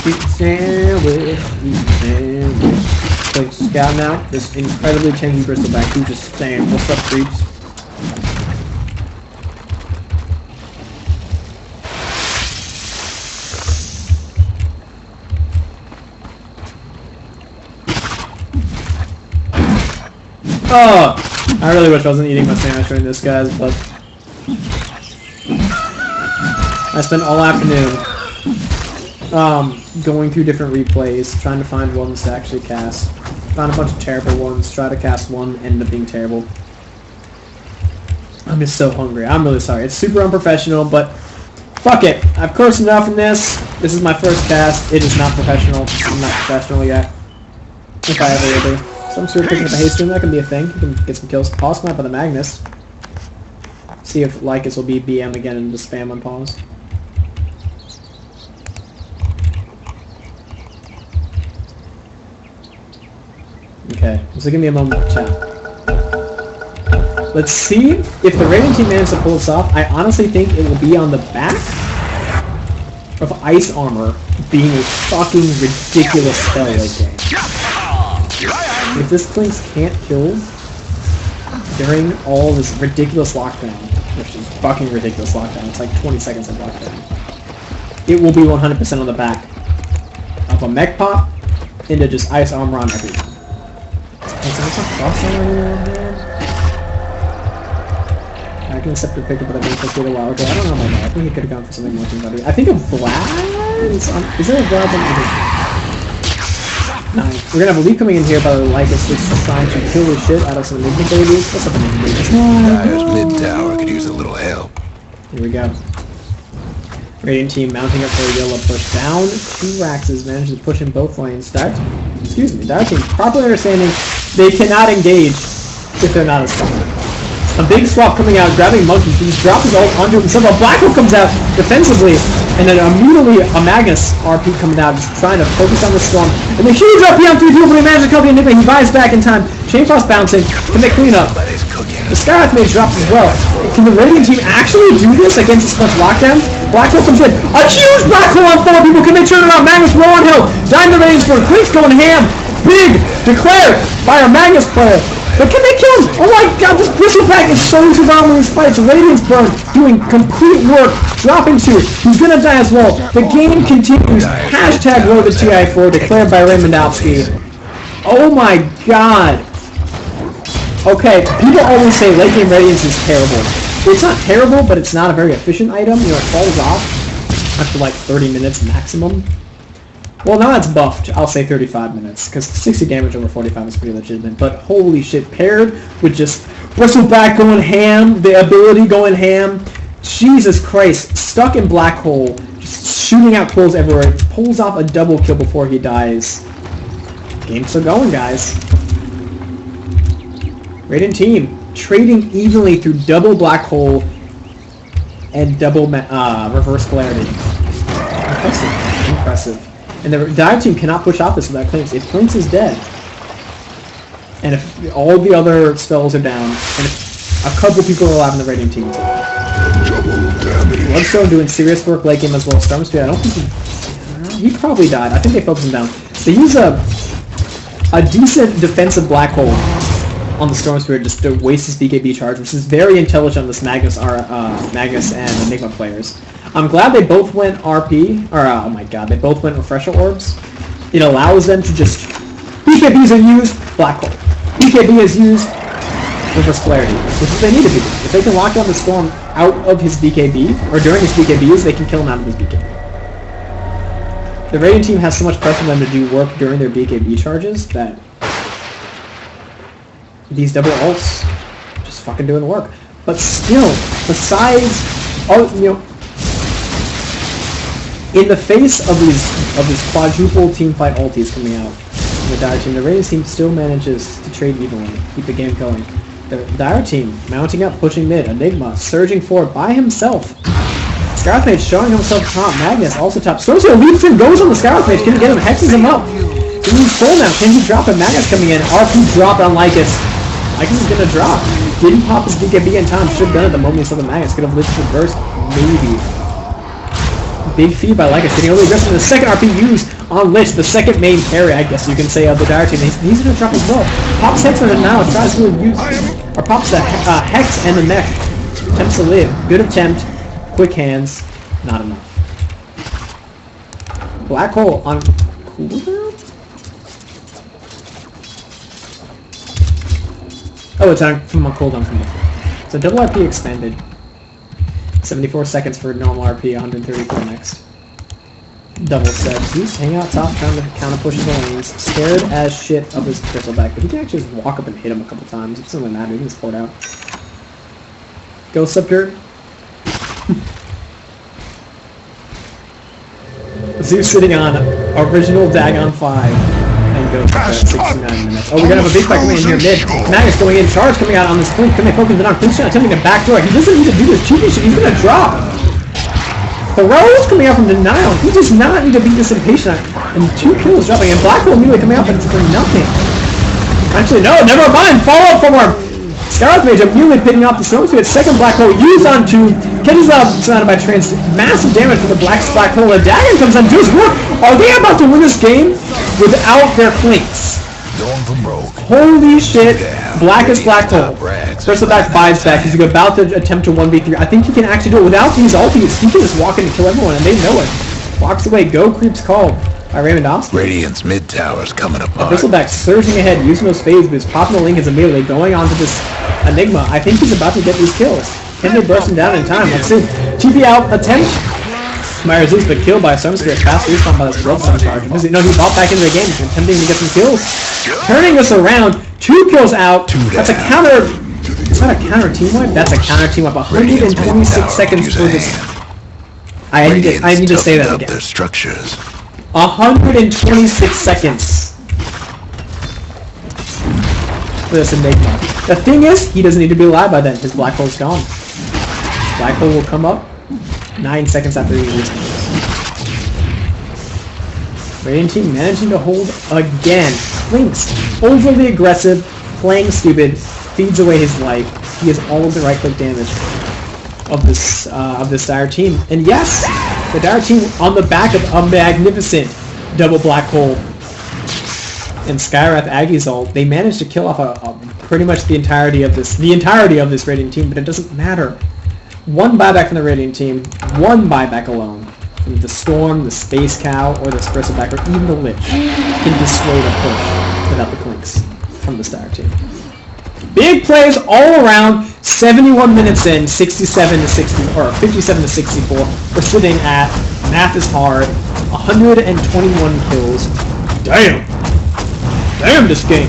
Eat sandwich, eat sandwich. Click scout now. This incredibly tanky Bristleback who just saying, what's up, creeps? Oh! I really wish I wasn't eating my sandwich during this, guys, but I spent all afternoon going through different replays, trying to find ones to actually cast. Found a bunch of terrible ones, tried to cast one, ended up being terrible. I'm just so hungry. I'm really sorry. It's super unprofessional, but fuck it. I've cursed enough in this. This is my first cast. It is not professional. I'm not professional yet. If I ever will be. Some sort of picking up a haste stream, that can be a thing. You can get some kills. Pause come out by the Magnus. See if Lycus will be BM again and just spam on pause. Okay, so give me a moment to chat. Let's see if the Radiant team manages to pull this off. I honestly think it will be on the back of Ice Armor being a fucking ridiculous spell late game. If this Clinks can't kill during all this ridiculous lockdown, which is fucking ridiculous lockdown, it's like 20 seconds of lockdown, it will be 100% on the back of a mech pop into just Ice Armor on everything. I can accept the pickup, but I think it a while ago. I don't know about that. I think he could have gone for something more buddy. I think a Vlad is on. Is there a Vlad on either? Nice. We're gonna have a lead coming in here by the Lycus, which is trying to kill the shit out of some Enigma babies. What's up, Enigma babies? Dire's mid tower could use a little help. Here we go. Radiant team mounting up for a yellow push down. 2 Raxes managed to push in both lanes. Dire team properly understanding they cannot engage if they're not as strong. A big swap coming out, grabbing Monkey. He's dropped his ult onto himself. A Black Hole comes out defensively, and then immediately a Magnus RP coming out, just trying to focus on the storm. And the huge RP on 3 people, but he managed to cover the Enigma. He buys back in time. Chain Frost bouncing. Can they clean up? The Skyrock Mage drops as well. Can the Radiant team actually do this against this much lockdown? Black Hole comes in. A huge Black Hole on 4 people. Can they turn it on? Magnus low on health. Dying the Radiant for Quinks going ham. Big declared by our Magnus player. But can they kill him? Oh my god, this Bristleback is so phenomenal in these fights. Radiant's Burn doing complete work. Dropping 2. He's gonna die as well. The game continues. Hashtag road to TI4 declared by Raymondowski. Oh my god. Okay, people always say late game Radiance is terrible. It's not terrible, but it's not a very efficient item. You know, it falls off after like 30 minutes maximum. Well, now it's buffed. I'll say 35 minutes, because 60 damage over 45 is pretty legitimate. But holy shit, paired with just Bristleback going ham, the ability going ham. Jesus Christ, stuck in Black Hole, just shooting out quills everywhere. Pulls off a double kill before he dies. Game's still going, guys. Radiant team trading evenly through double Black Hole and double reverse polarity. Impressive. And the dive team cannot push off this without Clinks. If Clinks is dead, and if all the other spells are down, and if a couple people are alive in the Radiant team, Bloodstone doing serious work late game as well. Storm Speed, I don't think he probably died. I think they focused him down. They use a decent defensive Black Hole on the Storm Spirit just to waste his BKB charge, which is very intelligent on this Magnus and Enigma players. I'm glad they both went RP, or oh my god, they both went Refresher Orbs. It allows them to just, BKBs are used, Black Hole. BKB is used, Reverse Polarity, which is what they need to do. If they can lock down the Storm out of his BKB, or during his BKBs, they can kill him out of his BKB. The Radiant team has so much pressure on them to do work during their BKB charges that these double ults just fucking doing the work. But still, besides, in the face of these quadruple teamfight ultis coming out from the Dire team, the Radiant team still manages to trade evenly, keep the game going. The Dire team mounting up, pushing mid, Enigma surging forward by himself. Skyrock Mage showing himself top, Magnus also top. Stormstone leaps in, goes on the Skyrock Mage, can he get him, hexes him up. He's full now, can he drop him? Magnus coming in, RP drop on Lycus. Lycus is gonna drop. Didn't pop his BKB in time, should have done it the moment he saw the Magnus. Could have lived to burst, maybe. Big feed by Lycus, getting really aggressive. The second RP used on Lich, the second main carry, I guess you can say, of the Dire team. He's gonna drop as well. Pops Hex on it now, tries to use, or pops the Hex and the Mech. Attempts to live. Good attempt, quick hands, not enough. Black Hole on cooldown? Oh, it's on from a cooldown from before. So double RP expanded. 74 seconds for normal RP, 134 next. Double steps. He's hanging out top trying to counter push the lanes. Scared as shit of his Bristleback, but he can actually just walk up and hit him a couple times. It doesn't really matter, he can just port out. Ghost up here. Zeus sitting on original Dagon 5. And Ghost up at 69 minutes. Oh, we're gonna have a big fight coming in here mid. Magnus going in, charge coming out on this Blink. Can they focus it on Clinch attempting to backdoor? He doesn't need to do this cheapy shit, he's gonna drop. Thoreau's coming out from denial. He does not need to be this impatient. And 2 kills dropping, and Black Hole immediately coming out, but it's for nothing. Actually, no, never mind. Follow up from our Skyrock Mage immediately picking off the Storm Spirit. Second Black Hole used on 2. Catches up, surrounded by Trance. Massive damage for the Black Hole. The Dagon comes on, does work. Are they about to win this game without their flinks? Going from rogue. Holy shit. Blackest Black Hole. Bristleback buys back. He's about to attempt to 1v3. I think he can actually do it without these ultis. He can just walk in and kill everyone, and they know it. Walks away. Go Creeps called by Raymondowski. Radiant's mid tower's coming apart. Bristleback surging ahead, using those spades, but his popping the link is immediately going on to this Enigma. I think he's about to get these kills. Can they burst him down in time? Let's see. TP out attempt. Myers is, but killed by Storm Spirit. Fast respawn by this Bloodstone charge. He bought back into the game. He's attempting to get some kills. Turning this around. 2 kills out. That's a counter. Is that a counter team wipe? That's a counter team wipe. 126 seconds for this. I need to say that again. 126 seconds for this Enigma. The thing is, he doesn't need to be alive by then. His black hole's gone. Black hole will come up 9 seconds after he respawn. Radiant team managing to hold again. Lynx, overly aggressive, playing stupid, feeds away his life. He has all of the right-click damage of this Dire team. And yes, the Dire team on the back of a magnificent double black hole and Skywrath Aggie's ult, they managed to kill off pretty much the entirety of this Radiant team, but it doesn't matter. 1 buyback from the Radiant team, 1 buyback alone from the Storm, the Space Cow, or the Bristleback, or even the Lich can dissuade a push without the clinks from the Dire team. Big plays all around. 71 minutes in, 67 to 60, or 57 to 64. We're sitting at, math is hard, 121 kills. Damn this game.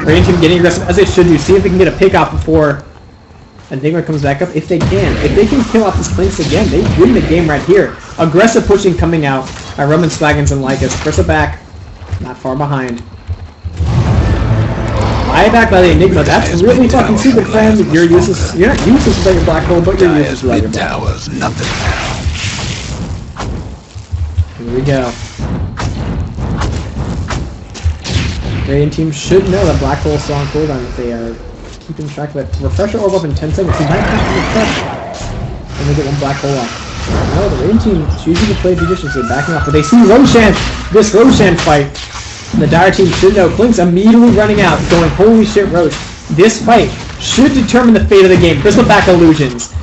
Radiant team getting aggressive as they should do. See if they can get a pick off before Enigma comes back up. If they can kill off this clinks again, they win the game right here. Aggressive pushing coming out by Roman Swaggins and Lycus. Bristleback, not far behind. Buyback by the Enigma, that's really fucking stupid, friend. You're not useless without your black hole, but you're useless without your black hole. Here we go. Radiant team should know that black hole is still on cooldown if they are keeping track of it. Refresher orb up in 10 seconds. He might have to refresh. And they get 1 black hole off. No, the Radiant team choosing to play judiciously, backing off. But they see Roshan, this Roshan fight. The Dire team should know. Clink's immediately running out, going, holy shit, Roche. This fight should determine the fate of the game. Bristleback illusions.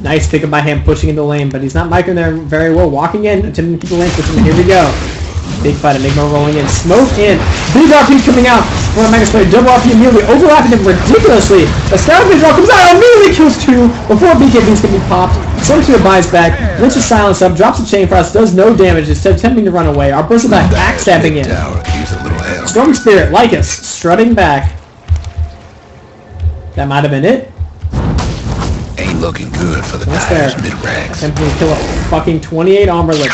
Nice pickup by him, pushing into the lane, but he's not microing there very well. Walking in, attempting to keep the lane pushing. Here we go. Big fight, Enigma rolling in. Smoke in. Big RP coming out from a Magnus player. Double RP immediately, overlapping him ridiculously. The Skyfish Roll comes out, immediately kills 2 before BKB's can be popped. Stormspirit buys back. Lynch is silenced up, drops a chain frost, does no damage, instead attempting to run away. Our Bristleback backstabbing in. Storm Spirit, Lycus, strutting back. That might have been it. Ain't looking good for the Dire's mid-ranks. Attempting to kill a fucking 28 armor Lich.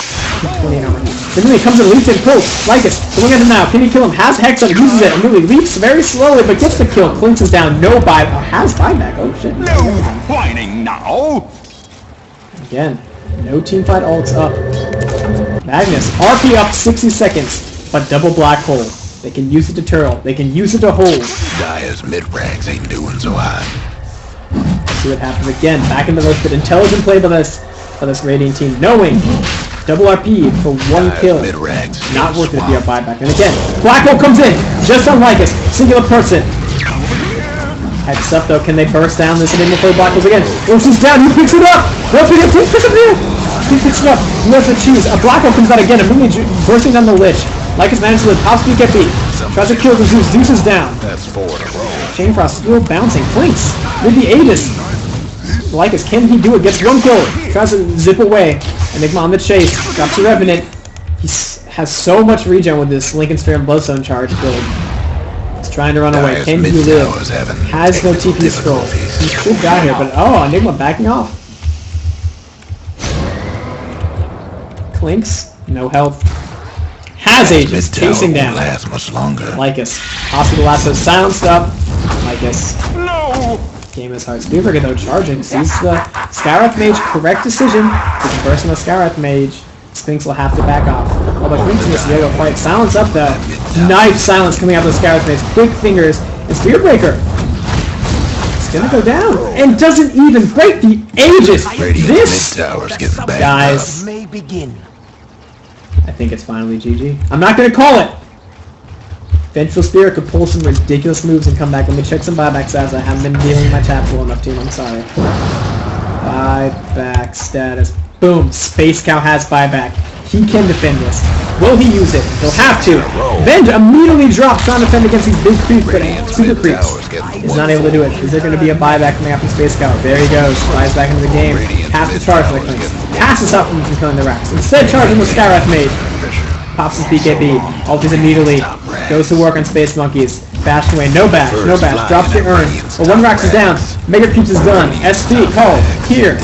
28 armor. Then he comes and leaps in. Cool. Lycus, going at him now. Can he kill him? Has Hex up, uses it, and really leaps very slowly, but gets the kill. Clinks is down. No buyback. Has buyback. Oh shit. No whining now. Again, no teamfight ults up. Magnus, RP up 60 seconds, but double black hole. They can use it to turtle. They can use it to hold. Dire's mid-ranks ain't doing so hot. See what happens again. Back into those, but intelligent play by this Radiant team, knowing double RP for 1 kill. Not worth it to be a buyback. And again, black hole comes in, just on Lycus, singular person. Hex up though, can they burst down this Enigma for black holes again? Ocean's down, he picks it up! He picks it up! He picks it up, he has to choose. A black hole comes out again, immediately bursting down the Lich. Lycus manages to top speed get beat. Tries to kill the Zeus. Zeus is down. That's 4 in a row. Chain Frost still bouncing. Flinks with the Aegis. Lycus, can he do it? Gets 1 kill. Tries to zip away. Enigma on the chase. Drops a Revenant. He has so much regen with this Lincoln Sphere and Bloodstone charge build. He's trying to run away. Can he live? Has no TP scroll. He should die here, but oh, Enigma backing off. Clinks, no health. Has Aegis, chasing down. Last much longer. Lycus. Hospital Lasso silenced up. Lycus. No. Game is hard. Spearburger though charging. Sees the Skywrath Mage. Correct decision. He's a person of Skywrath Mage. Sphinx will have to back off. Although Sphinx in this Yoga fight. Silence up though. Knife silence coming out of the Skywrath Mage. Quick fingers. And Spearbreaker. It's gonna go down. And doesn't even break the Aegis. This, guys. May begin. I think it's finally GG. I'm not going to call it! Vengeful Spirit could pull some ridiculous moves and come back. Let me check some buyback stats. I haven't been dealing with my tap well enough, team. I'm sorry. Buyback status. Boom. Space Cow has buyback. He can defend this. Will he use it? He'll have to. Venge immediately drops trying to defend against these big creeps, but super creeps. He's not able to do it. Is there going to be a buyback coming out from Space Cow? There he goes. Flies back into the game. Half the charge for the Clinks. passes up from killing the Rex. Instead, charging with Skywrath Mage. Pops his BKB. Ultis immediately. Goes to work on Space Monkeys. Bash away. No bash. No bash. Drops the urn. But one Rex is down. Mega keeps his gun. SP called. Here.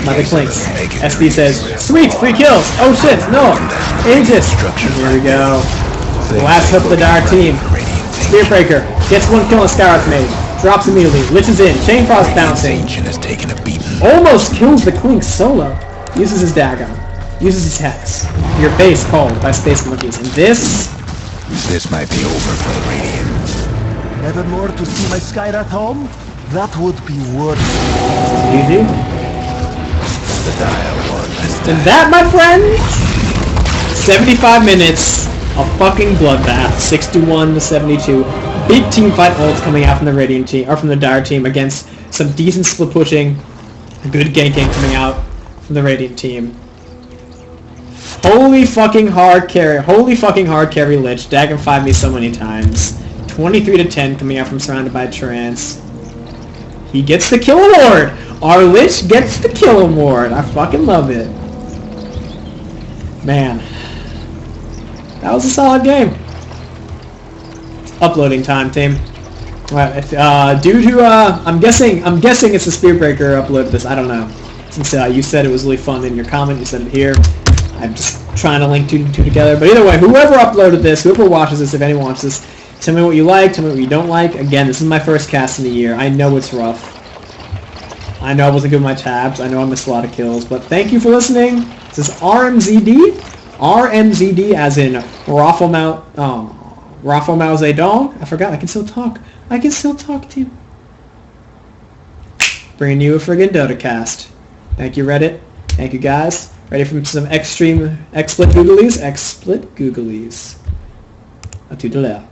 By the Clinks. SP says, sweet, 3 kills. Oh shit, no. Aegis. Here we go. The last hook of the Dire team. Spearbreaker. Gets 1 kill on Skywrath Mage. Drops immediately. Lich is in. Chain Frost bouncing. Almost kills the Clink solo. Uses his dagger. Uses his hex. Your base called by Space Monkeys. And this might be over for the Radiant. Nevermore to see my Skyrat home? That would be worth easy. The Dire won this time. And that, my friends, 75 minutes of fucking bloodbath. 61 to 72. Big team fight ults coming out from the Radiant team, or from the Dire team, against some decent split pushing, good ganking coming out from the Radiant team. Holy fucking hard carry Lich. Dagon 5 me so many times. 23 to 10 coming out from Surrounded by Trance. He gets the kill award! Our Lich gets the kill award! I fucking love it. Man. That was a solid game. Uploading time, team. Alright, due to, I'm guessing it's the Spearbreaker uploaded this, I don't know. Since you said it was really fun in your comment, you said it here. I'm just trying to link two and two together. But either way, whoever uploaded this, whoever watches this, if anyone watches this, tell me what you like, tell me what you don't like. Again, this is my first cast in the year. I know it's rough. I know I wasn't good with my tabs. I know I missed a lot of kills. But thank you for listening. This is RMZD. RMZD as in Rafflemau Zedong. I forgot. I can still talk. I can still talk to you. Bringing you a friggin' Dota cast. Thank you, Reddit. Thank you, guys. Ready for some extreme XSplit googlies? XSplit googlies. A tout à l'heure.